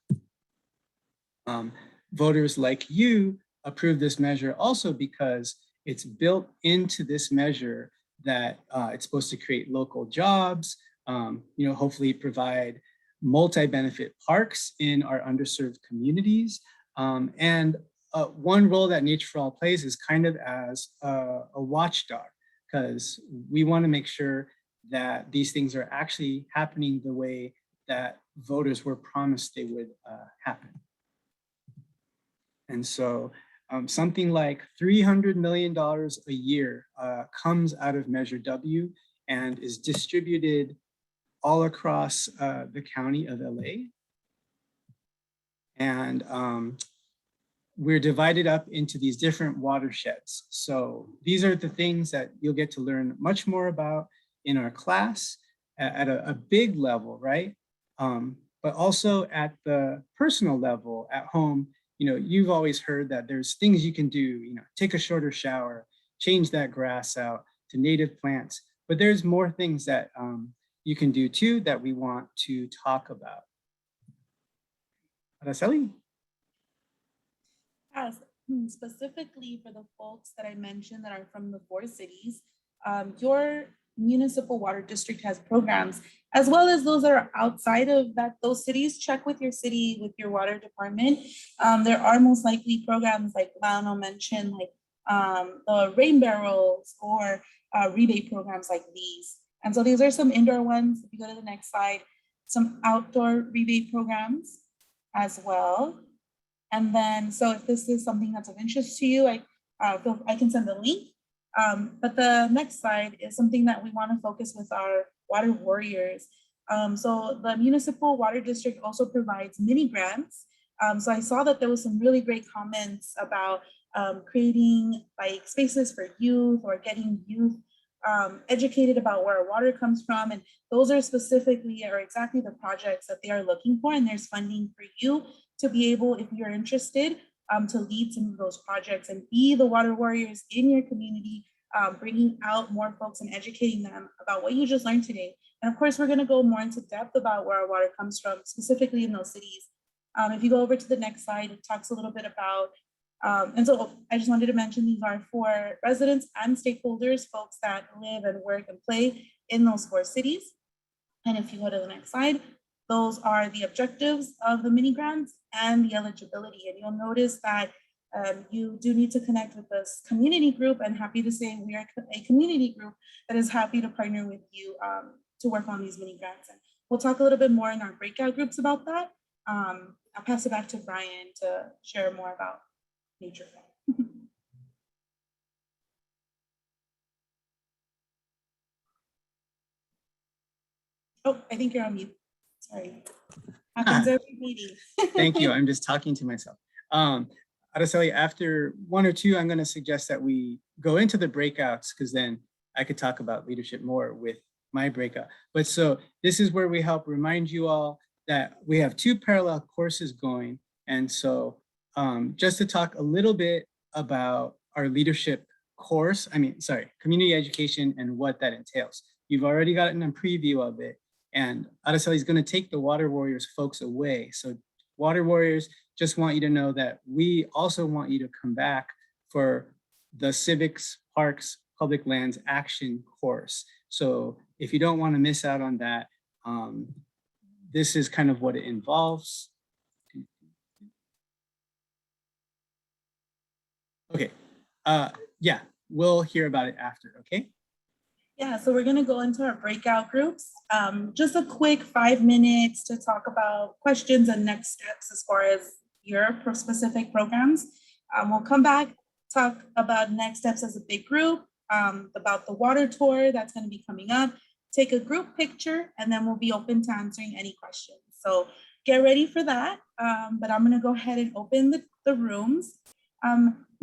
Voters like you approved this measure also because it's built into this measure that it's supposed to create local jobs, hopefully provide multi-benefit parks in our underserved communities. And one role that Nature for All plays is kind of as a watchdog, because we want to make sure that these things are actually happening the way that voters were promised they would happen. And so something like $300 million a year comes out of Measure W and is distributed all across the county of LA. And we're divided up into these different watersheds. So these are the things that you'll get to learn much more about in our class at a big level, right? But also at the personal level at home. You've always heard that there's things you can do, take a shorter shower, change that grass out to native plants, but there's more things that you can do too that we want to talk about. Araceli? Yes, specifically for the folks that I mentioned that are from the 4 cities, your municipal water district has programs, as well as those that are outside of those cities. Check with your city, with your water department. There are most likely programs like Lionel mentioned, like the rain barrels or rebate programs like these. And so these are some indoor ones. If you go to the next slide, some outdoor rebate programs as well. And then, so if this is something that's of interest to you, I can send the link. But the next slide is something that we want to focus with our water warriors. So the municipal water district also provides mini grants. So I saw that there was some really great comments about creating like spaces for youth or getting youth educated about where our water comes from. And those are specifically or exactly the projects that they are looking for. And there's funding for you to be able, if you're interested, to lead some of those projects and be the water warriors in your community, bringing out more folks and educating them about what you just learned today. And of course, we're gonna go more into depth about where our water comes from, specifically in those cities. If you go over to the next slide, it talks a little bit about, and so I just wanted to mention these are for residents and stakeholders, folks that live and work and play in those 4 cities. And if you go to the next slide, those are the objectives of the mini grants and the eligibility. And you'll notice that you do need to connect with this community group, and happy to say we are a community group that is happy to partner with you to work on these mini grants. And we'll talk a little bit more in our breakout groups about that. I'll pass it back to Brian to share more about Nature. Oh, I think you're on mute. Sorry. Happens every meeting. Thank you. I'm just talking to myself. Araceli, after 1 or 2, I'm going to suggest that we go into the breakouts, because then I could talk about leadership more with my breakout. But so this is where we help remind you all that we have 2 parallel courses going. And so just to talk a little bit about our leadership course, community education and what that entails. You've already gotten a preview of it. And Araceli is going to take the Water Warriors folks away. So Water Warriors, just want you to know that we also want you to come back for the Civics, Parks, Public Lands Action course. So if you don't want to miss out on that, this is kind of what it involves. Okay, yeah, we'll hear about it after, okay? Yeah, so we're gonna go into our breakout groups. Just a quick 5 minutes to talk about questions and next steps as far as your specific programs. We'll come back, talk about next steps as a big group, about the water tour that's gonna be coming up, take a group picture, and then we'll be open to answering any questions. So get ready for that, but I'm gonna go ahead and open the rooms.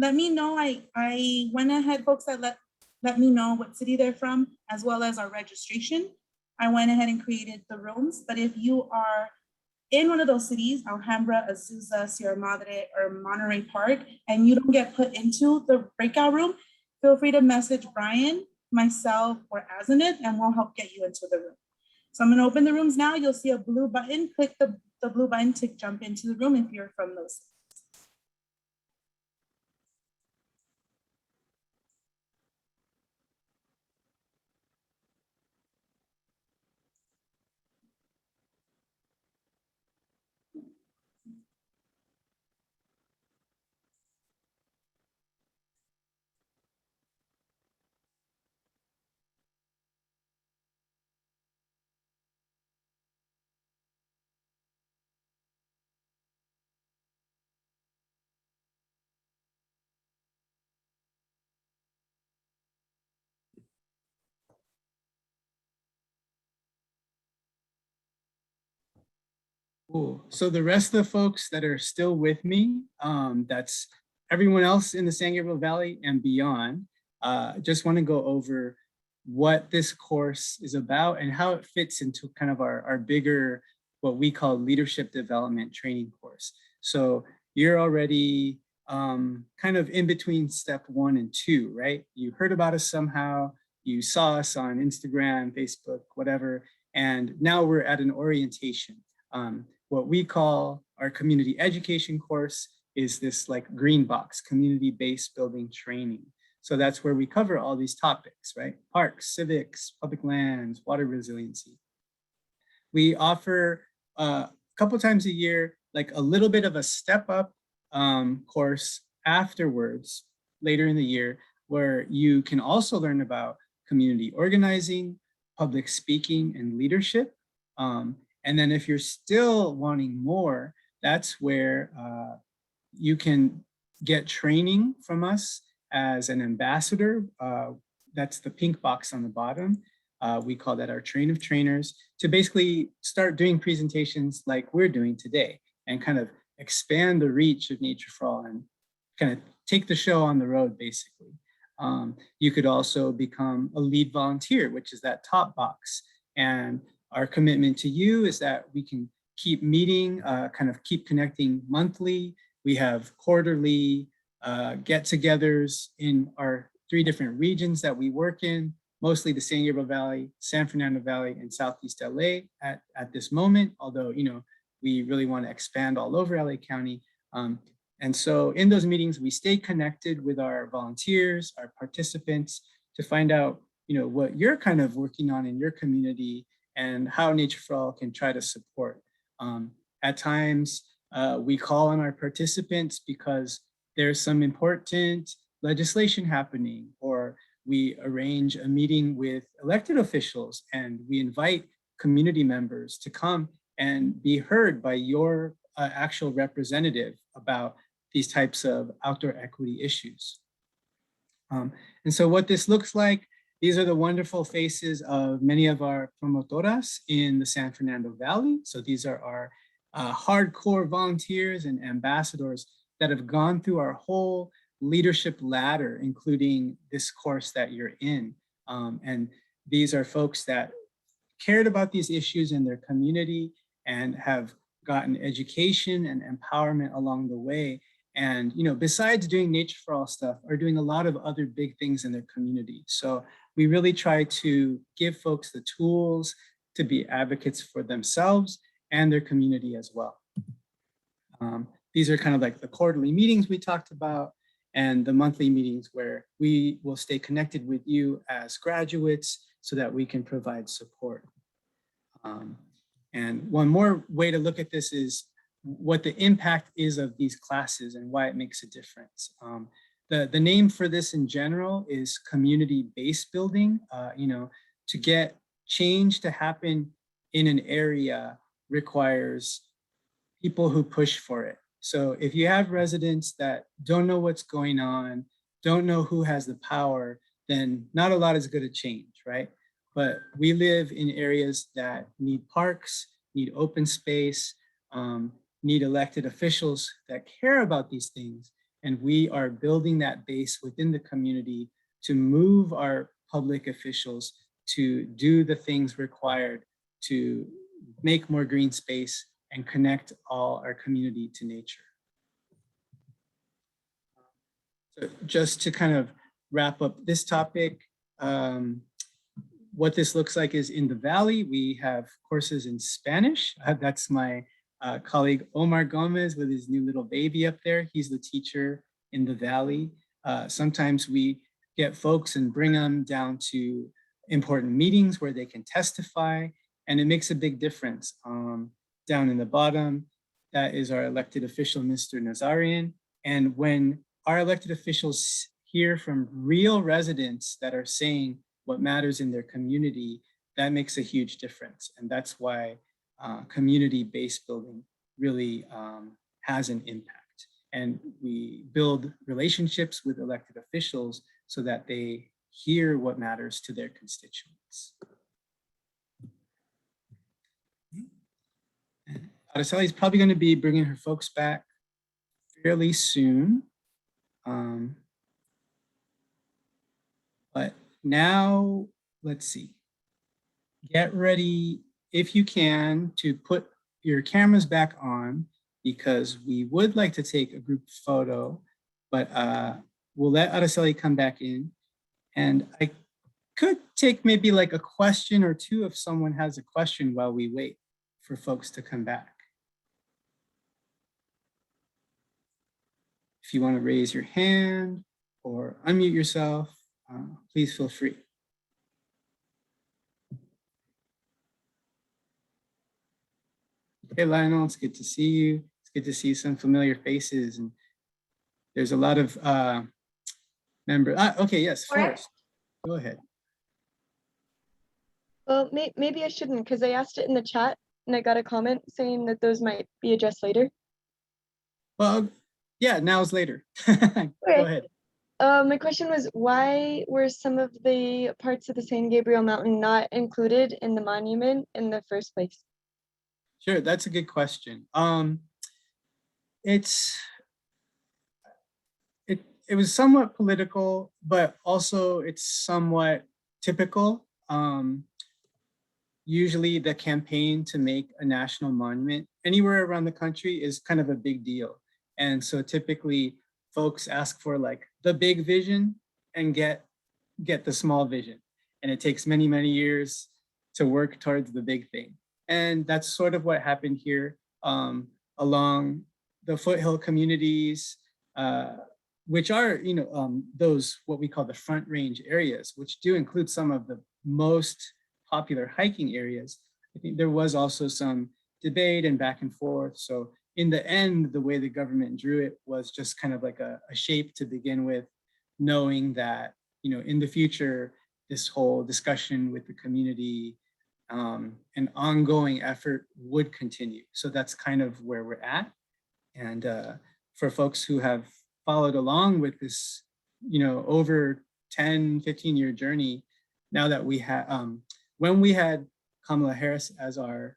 Let me know, I went ahead, folks that let me know what city they're from, as well as our registration. I went ahead and created the rooms, but if you are in one of those cities, Alhambra, Azusa, Sierra Madre, or Monterey Park, and you don't get put into the breakout room, feel free to message Brian, myself, or Azanet, and we'll help get you into the room. So I'm gonna open the rooms now. You'll see a blue button. Click the blue button to jump into the room if you're from those cities. Cool. So the rest of the folks that are still with me, that's everyone else in the San Gabriel Valley and beyond, just want to go over what this course is about and how it fits into kind of our bigger, what we call leadership development training course. So you're already kind of in between step 1 and 2, right? You heard about us somehow, you saw us on Instagram, Facebook, whatever, and now we're at an orientation. What we call our community education course is this like green box, community-based building training. So that's where we cover all these topics, right? Parks, civics, public lands, water resiliency. We offer a couple times a year, like a little bit of a step up course afterwards, later in the year, where you can also learn about community organizing, public speaking, and leadership. And then if you're still wanting more, that's where you can get training from us as an ambassador. That's the pink box on the bottom. We call that our train of trainers, to basically start doing presentations like we're doing today and kind of expand the reach of Nature for All and kind of take the show on the road, basically. You could also become a lead volunteer, which is that top box. And our commitment to you is that we can keep meeting, kind of keep connecting monthly. We have quarterly get-togethers in our 3 different regions that we work in, mostly the San Gabriel Valley, San Fernando Valley, and Southeast LA at this moment, although, you know, we really want to expand all over LA County. And so in those meetings, we stay connected with our volunteers, our participants, to find out, you know, what you're kind of working on in your community and how Nature for All can try to support. At times, we call on our participants because there's some important legislation happening, or we arrange a meeting with elected officials and we invite community members to come and be heard by your actual representative about these types of outdoor equity issues. And so what this looks like, these are the wonderful faces of many of our promotoras in the San Fernando Valley. So these are our hardcore volunteers and ambassadors that have gone through our whole leadership ladder, including this course that you're in. And these are folks that cared about these issues in their community and have gotten education and empowerment along the way. And, you know, besides doing Nature for All stuff, are doing a lot of other big things in their community. So we really try to give folks the tools to be advocates for themselves and their community as well. These are kind of like the quarterly meetings we talked about and the monthly meetings where we will stay connected with you as graduates so that we can provide support. And one more way to look at this is what the impact is of these classes and why it makes a difference. The name for this in general is community-based building. You know, to get change to happen in an area requires people who push for it. So if you have residents that don't know what's going on, don't know who has the power, then not a lot is going to change, right? But we live in areas that need parks, need open space, need elected officials that care about these things. And we are building that base within the community to move our public officials to do the things required to make more green space and connect all our community to nature. So just to kind of wrap up this topic, what this looks like is in the Valley, we have courses in Spanish. That's my colleague Omar Gomez with his new little baby up there. He's the teacher in the Valley. Sometimes we get folks and bring them down to important meetings where they can testify, and it makes a big difference. Down in the bottom, that is our elected official, Mr. Nazarian. And when our elected officials hear from real residents that are saying what matters in their community, that makes a huge difference. And that's why community-based building really has an impact. And we build relationships with elected officials so that they hear what matters to their constituents. Araceli's probably going to be bringing her folks back fairly soon. But now, let's see. Get ready, if you can, to put your cameras back on, because we would like to take a group photo, but we'll let Araceli come back in. And I could take maybe like a question or two if someone has a question while we wait for folks to come back. If you want to raise your hand or unmute yourself, please feel free. Hey, Lionel, it's good to see you. It's good to see some familiar faces. And there's a lot of members. Okay, yes, Forrest, go ahead. Well, maybe I shouldn't, because I asked it in the chat and I got a comment saying that those might be addressed later. Well, yeah, now's later. Go ahead. My question was, why were some of the parts of the San Gabriel Mountain not included in the monument in the first place? Sure, that's a good question. It was somewhat political, but also it's somewhat typical. Usually the campaign to make a national monument anywhere around the country is kind of a big deal. And so typically folks ask for like the big vision and get the small vision. And it takes many, many years to work towards the big thing. And that's sort of what happened here along the foothill communities, which are, those what we call the Front Range areas, which do include some of the most popular hiking areas. I think there was also some debate and back and forth. So in the end, the way the government drew it was just kind of like a shape to begin with, knowing that, in the future, this whole discussion with the community, an ongoing effort would continue. So that's kind of where we're at. And for folks who have followed along with this, over 10, 15-year journey, now that we have, when we had Kamala Harris as our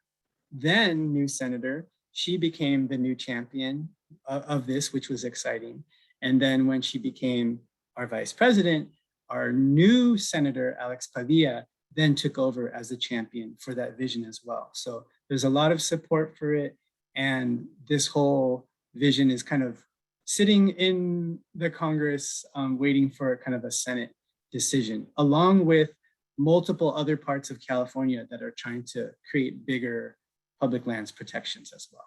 then new senator, she became the new champion of this, which was exciting. And then when she became our vice president, our new senator, Alex Padilla, then took over as the champion for that vision as well. So there's a lot of support for it. And this whole vision is kind of sitting in the Congress, waiting for kind of a Senate decision, along with multiple other parts of California that are trying to create bigger public lands protections as well.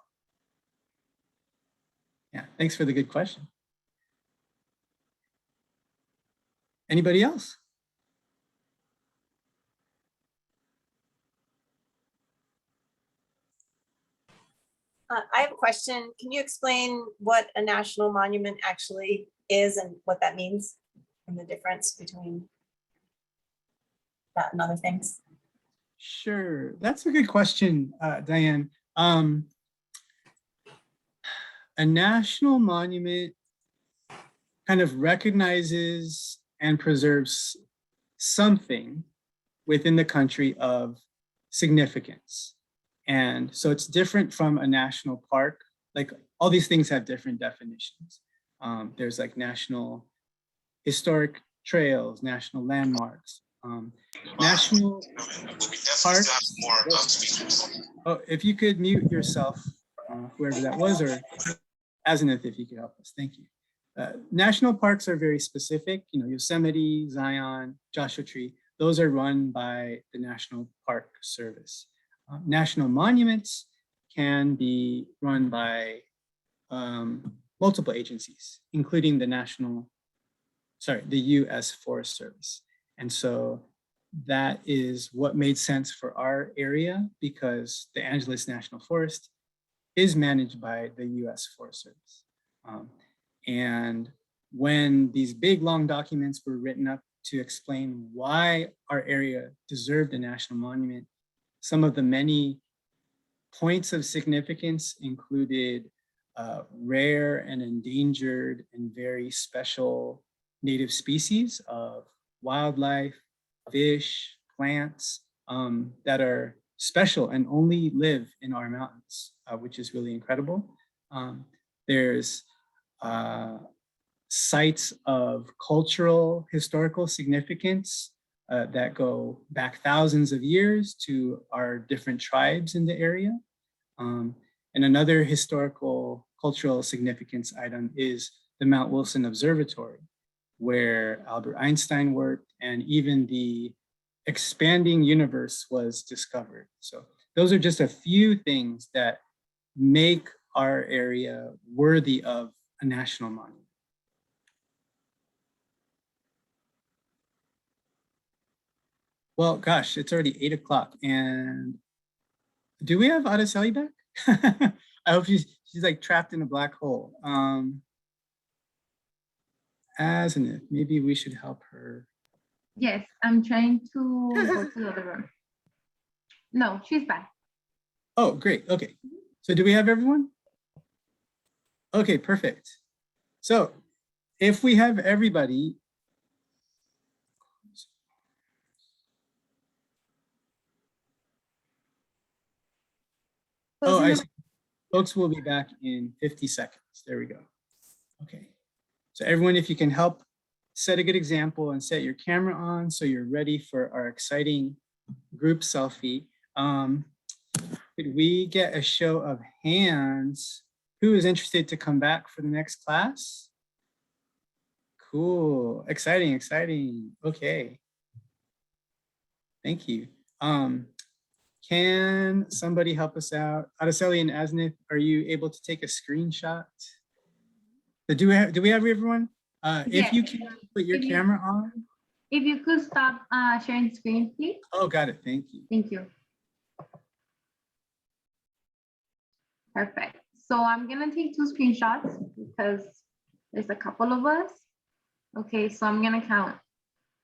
Yeah, thanks for the good question. Anybody else? I have a question. Can you explain what a national monument actually is and what that means and the difference between that and other things? Sure, that's a good question, Diane. A national monument kind of recognizes and preserves something within the country of significance. And so it's different from a national park. Like all these things have different definitions. There's like national historic trails, national landmarks, national parks. Oh, if you could mute yourself, whoever that was, or Azenith, if you could help us, thank you. National parks are very specific, Yosemite, Zion, Joshua Tree, those are run by the National Park Service. National monuments can be run by multiple agencies, including the U.S. Forest Service. And so that is what made sense for our area, because the Angeles National Forest is managed by the U.S. Forest Service. And when these big, long documents were written up to explain why our area deserved a national monument, some of the many points of significance included rare and endangered and very special native species of wildlife, fish, plants that are special and only live in our mountains, which is really incredible. There's sites of cultural, historical significance that go back thousands of years to our different tribes in the area. And another historical cultural significance item is the Mount Wilson Observatory, where Albert Einstein worked and even the expanding universe was discovered. So those are just a few things that make our area worthy of a national monument. Well, gosh, it's already 8 o'clock, and do we have Araceli back? I hope she's like trapped in a black hole. As an if, maybe we should help her. Yes, I'm trying to go to the other room. No, she's back. Oh, great. Okay. So do we have everyone? Okay, perfect. So if we have everybody, oh, I see. Folks will be back in 50 seconds. There we go. Okay. So everyone, if you can help set a good example and set your camera on so you're ready for our exciting group selfie. Could we get a show of hands? Who is interested to come back for the next class? Cool, exciting, exciting. Okay. Thank you. Can somebody help us out? Araceli and Asnith, are you able to take a screenshot? Do we have everyone? If Yes. you can put your camera on. If you could stop sharing screen, please. Oh, got it. Thank you. Thank you. Perfect. So I'm gonna take 2 screenshots because there's a couple of us. Okay, so I'm gonna count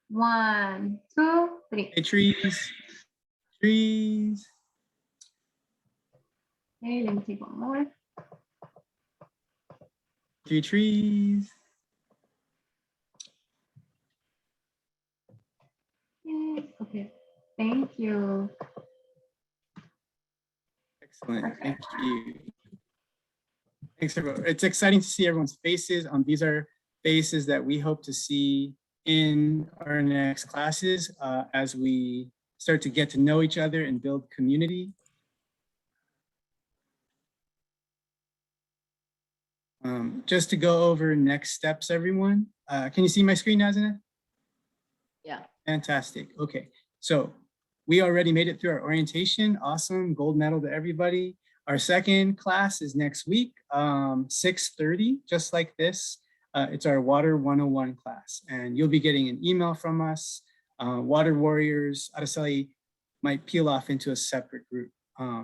1, 2, 3. Hey, trees. Trees. Okay, let me take one more. 3 trees. Okay, thank you. Excellent, thank you. Thanks, everyone. It's exciting to see everyone's faces. These are faces that we hope to see in our next classes as we start to get to know each other and build community. Just to go over next steps, everyone. Can you see my screen, Nazina? Yeah. Fantastic. Okay, so we already made it through our orientation. Awesome, gold medal to everybody. Our second class is next week, 6:30, just like this. It's our Water 101 class, and you'll be getting an email from us. Water Warriors, Araceli might peel off into a separate group.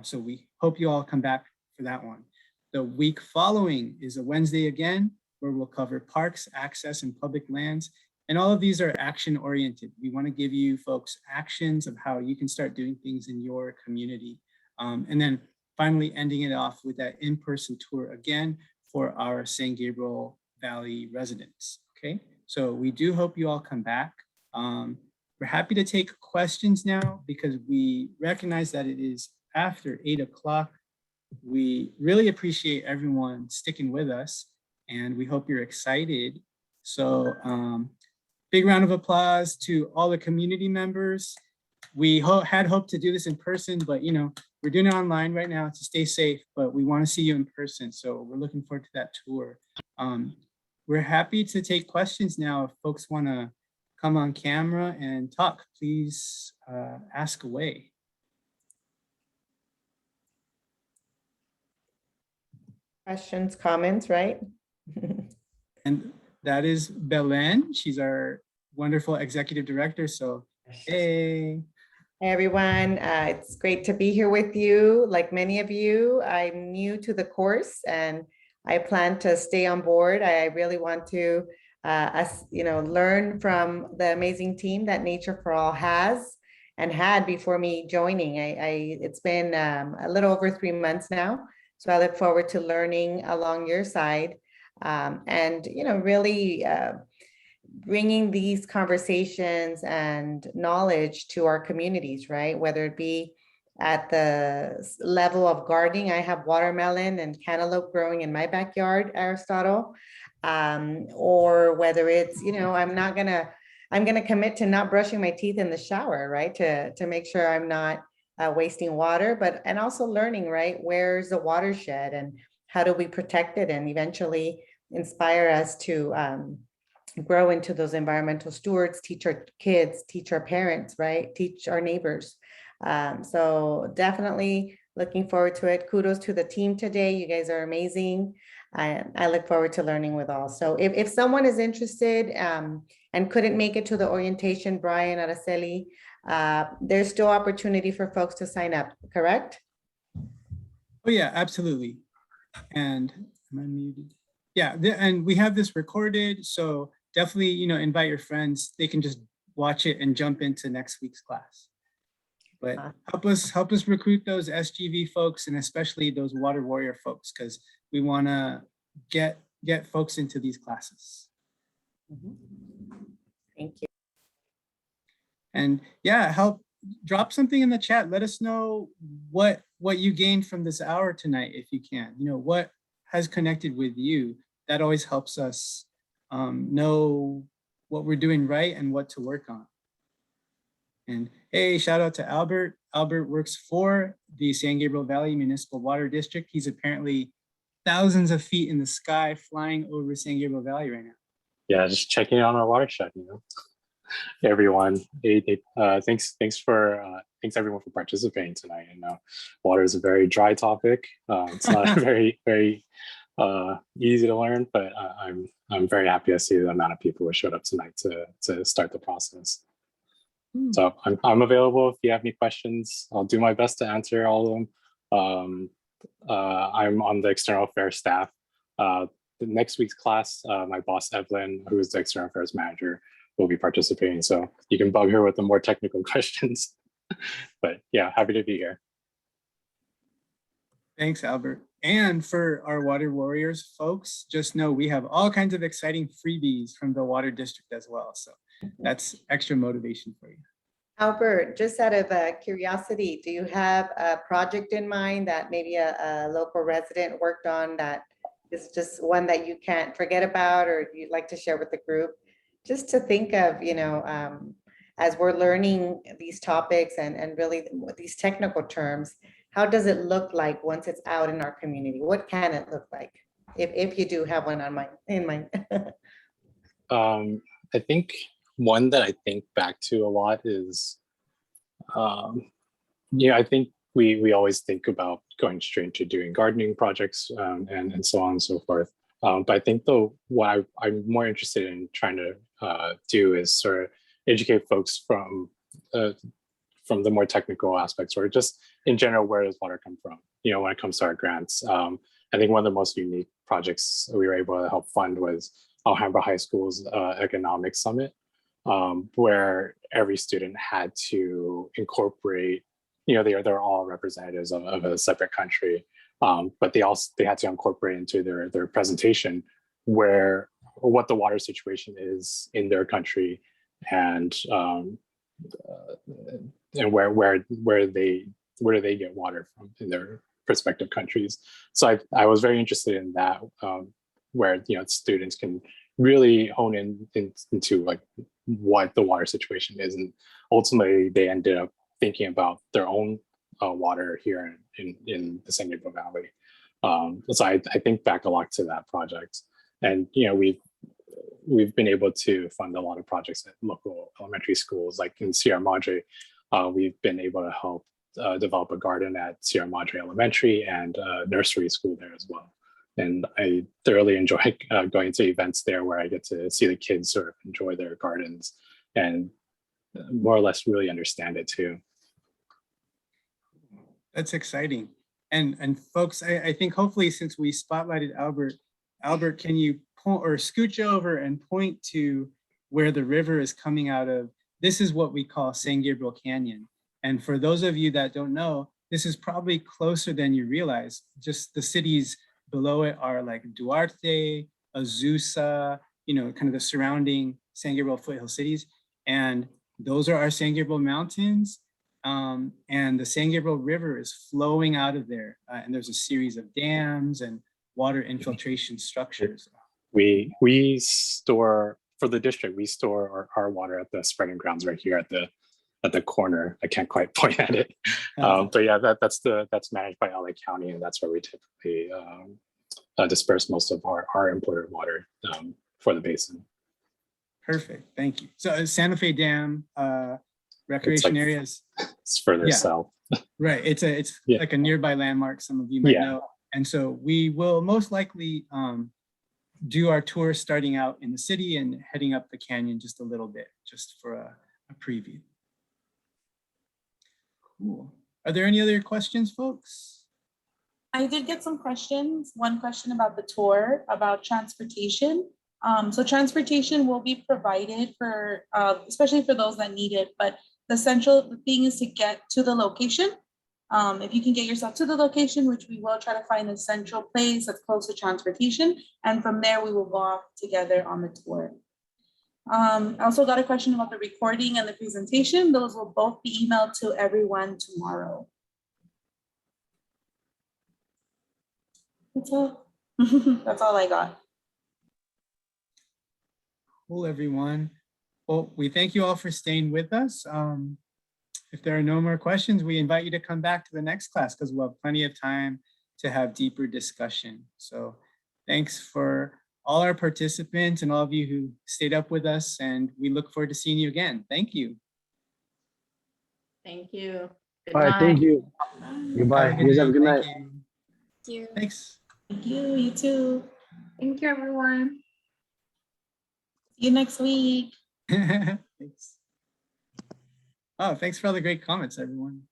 So we hope you all come back for that one. The week following is a Wednesday again, where we'll cover parks, access, and public lands. And all of these are action oriented. We want to give you folks actions of how you can start doing things in your community. And then finally ending it off with that in-person tour again for our San Gabriel Valley residents. Okay, so we do hope you all come back. We're happy to take questions now because we recognize that it is after 8 o'clock. We really appreciate everyone sticking with us and we hope you're excited. So big round of applause to all the community members. We had hoped to do this in person, but you know, we're doing it online right now to stay safe, but we want to see you in person. So we're looking forward to that tour. We're happy to take questions now. If folks want to come on camera and talk, please ask away. Questions, comments, right? And that is Belen. She's our wonderful executive director. So, hey. Hey everyone, it's great to be here with you. Like many of you, I'm new to the course and I plan to stay on board. I really want to, learn from the amazing team that Nature for All has and had before me joining. It's been a little over 3 months now, so I look forward to learning along your side and really bringing these conversations and knowledge to our communities, right? Whether it be at the level of gardening. I have watermelon and cantaloupe growing in my backyard, Aristotle. Or whether it's, I'm gonna commit to not brushing my teeth in the shower, right? To make sure I'm not wasting water, and also learning, right? Where's the watershed and how do we protect it, and eventually inspire us to grow into those environmental stewards, teach our kids, teach our parents, right? Teach our neighbors. So definitely looking forward to it. Kudos to the team today. You guys are amazing. I look forward to learning with all. So if someone is interested and couldn't make it to the orientation, Brian, Araceli, there's still opportunity for folks to sign up, correct? Oh yeah, absolutely. And am I muted? Yeah, and we have this recorded, so definitely, invite your friends. They can just watch it and jump into next week's class. But help us recruit those SGV folks, and especially those water warrior folks, because we want to get folks into these classes. Thank you. And yeah, help drop something in the chat. Let us know what you gained from this hour tonight, if you can. What has connected with you. That always helps us know what we're doing right and what to work on. And hey, shout out to Albert. Albert works for the San Gabriel Valley Municipal Water District. He's apparently thousands of feet in the sky flying over San Gabriel Valley right now. Yeah, just checking on our watershed, everyone. Thanks everyone for participating tonight. I know water is a very dry topic. It's not very, very easy to learn, but I'm very happy to see the amount of people who showed up tonight to start the process. So I'm available if you have any questions. I'll do my best to answer all of them. I'm on the external affairs staff. The next week's class, my boss Evelyn, who is the external affairs manager, will be participating. So you can bug her with the more technical questions. But yeah, happy to be here. Thanks, Albert. And for our water warriors folks, just know we have all kinds of exciting freebies from the water district as well. So that's extra motivation for you. Albert, just out of curiosity, do you have a project in mind that maybe a local resident worked on that is just one that you can't forget about or you'd like to share with the group? Just to think of, as we're learning these topics and really these technical terms, how does it look like once it's out in our community? What can it look like? If you do have one in mind. I think one that I think back to a lot is, I think we always think about going straight into doing gardening projects and so on and so forth. But I think though, what I'm more interested in trying to do is sort of educate folks from the more technical aspects, or just in general, where does water come from? When it comes to our grants. I think one of the most unique projects we were able to help fund was Alhambra High School's Economic Summit, where every student had to incorporate, they're all representatives of a separate country, but they had to incorporate into their presentation what the water situation is in their country, and where do they get water from in their respective countries. So I was very interested in that, where students can really hone into like what the water situation is, and ultimately they ended up thinking about their own water here in the San Gabriel Valley. So I think back a lot to that project, and we've been able to fund a lot of projects at local elementary schools, like in Sierra Madre. We've been able to help develop a garden at Sierra Madre Elementary and a nursery school there as well. And I thoroughly enjoy going to events there where I get to see the kids sort of enjoy their gardens and more or less really understand it too. That's exciting. And folks, I think hopefully since we spotlighted Albert, can you point or scooch over and point to where the river is coming out of? This is what we call San Gabriel Canyon. And for those of you that don't know, this is probably closer than you realize. Just the cities below it are like Duarte, Azusa, kind of the surrounding San Gabriel foothill cities. And those are our San Gabriel Mountains. And the San Gabriel River is flowing out of there. And there's a series of dams and water infiltration structures. We store, for the district, we store our water at the spreading grounds right here at the corner. I can't quite point at it. But yeah, that's managed by LA County, and that's where we typically disperse most of our imported water for the basin. Perfect, thank you. So Santa Fe Dam recreation areas. It's further south. Right, it's like a nearby landmark, some of you might know. And so we will most likely do our tour starting out in the city and heading up the canyon just a little bit, just for a preview. Cool. Are there any other questions, folks? I did get some questions. One question about the tour, about transportation. So transportation will be provided for, especially for those that need it, but the central thing is to get to the location. If you can get yourself to the location, which we will try to find a central place that's close to transportation, and from there we will go off together on the tour. I also got a question about the recording and the presentation. Those will both be emailed to everyone tomorrow. That's all. That's all I got. Cool, everyone. Well, we thank you all for staying with us. If there are no more questions, we invite you to come back to the next class because we'll have plenty of time to have deeper discussion. So thanks for all our participants and all of you who stayed up with us, and we look forward to seeing you again. Thank you. Thank you. Good All right, night. thank you. Goodbye. You guys have a good night. Thank Thank you. Thanks. Thank you. You too. Thank you, everyone. See you next week. Thanks. Oh, thanks for all the great comments, everyone.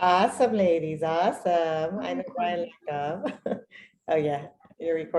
Awesome, ladies. Awesome. I know Brian looked up. Oh, yeah. You're recording.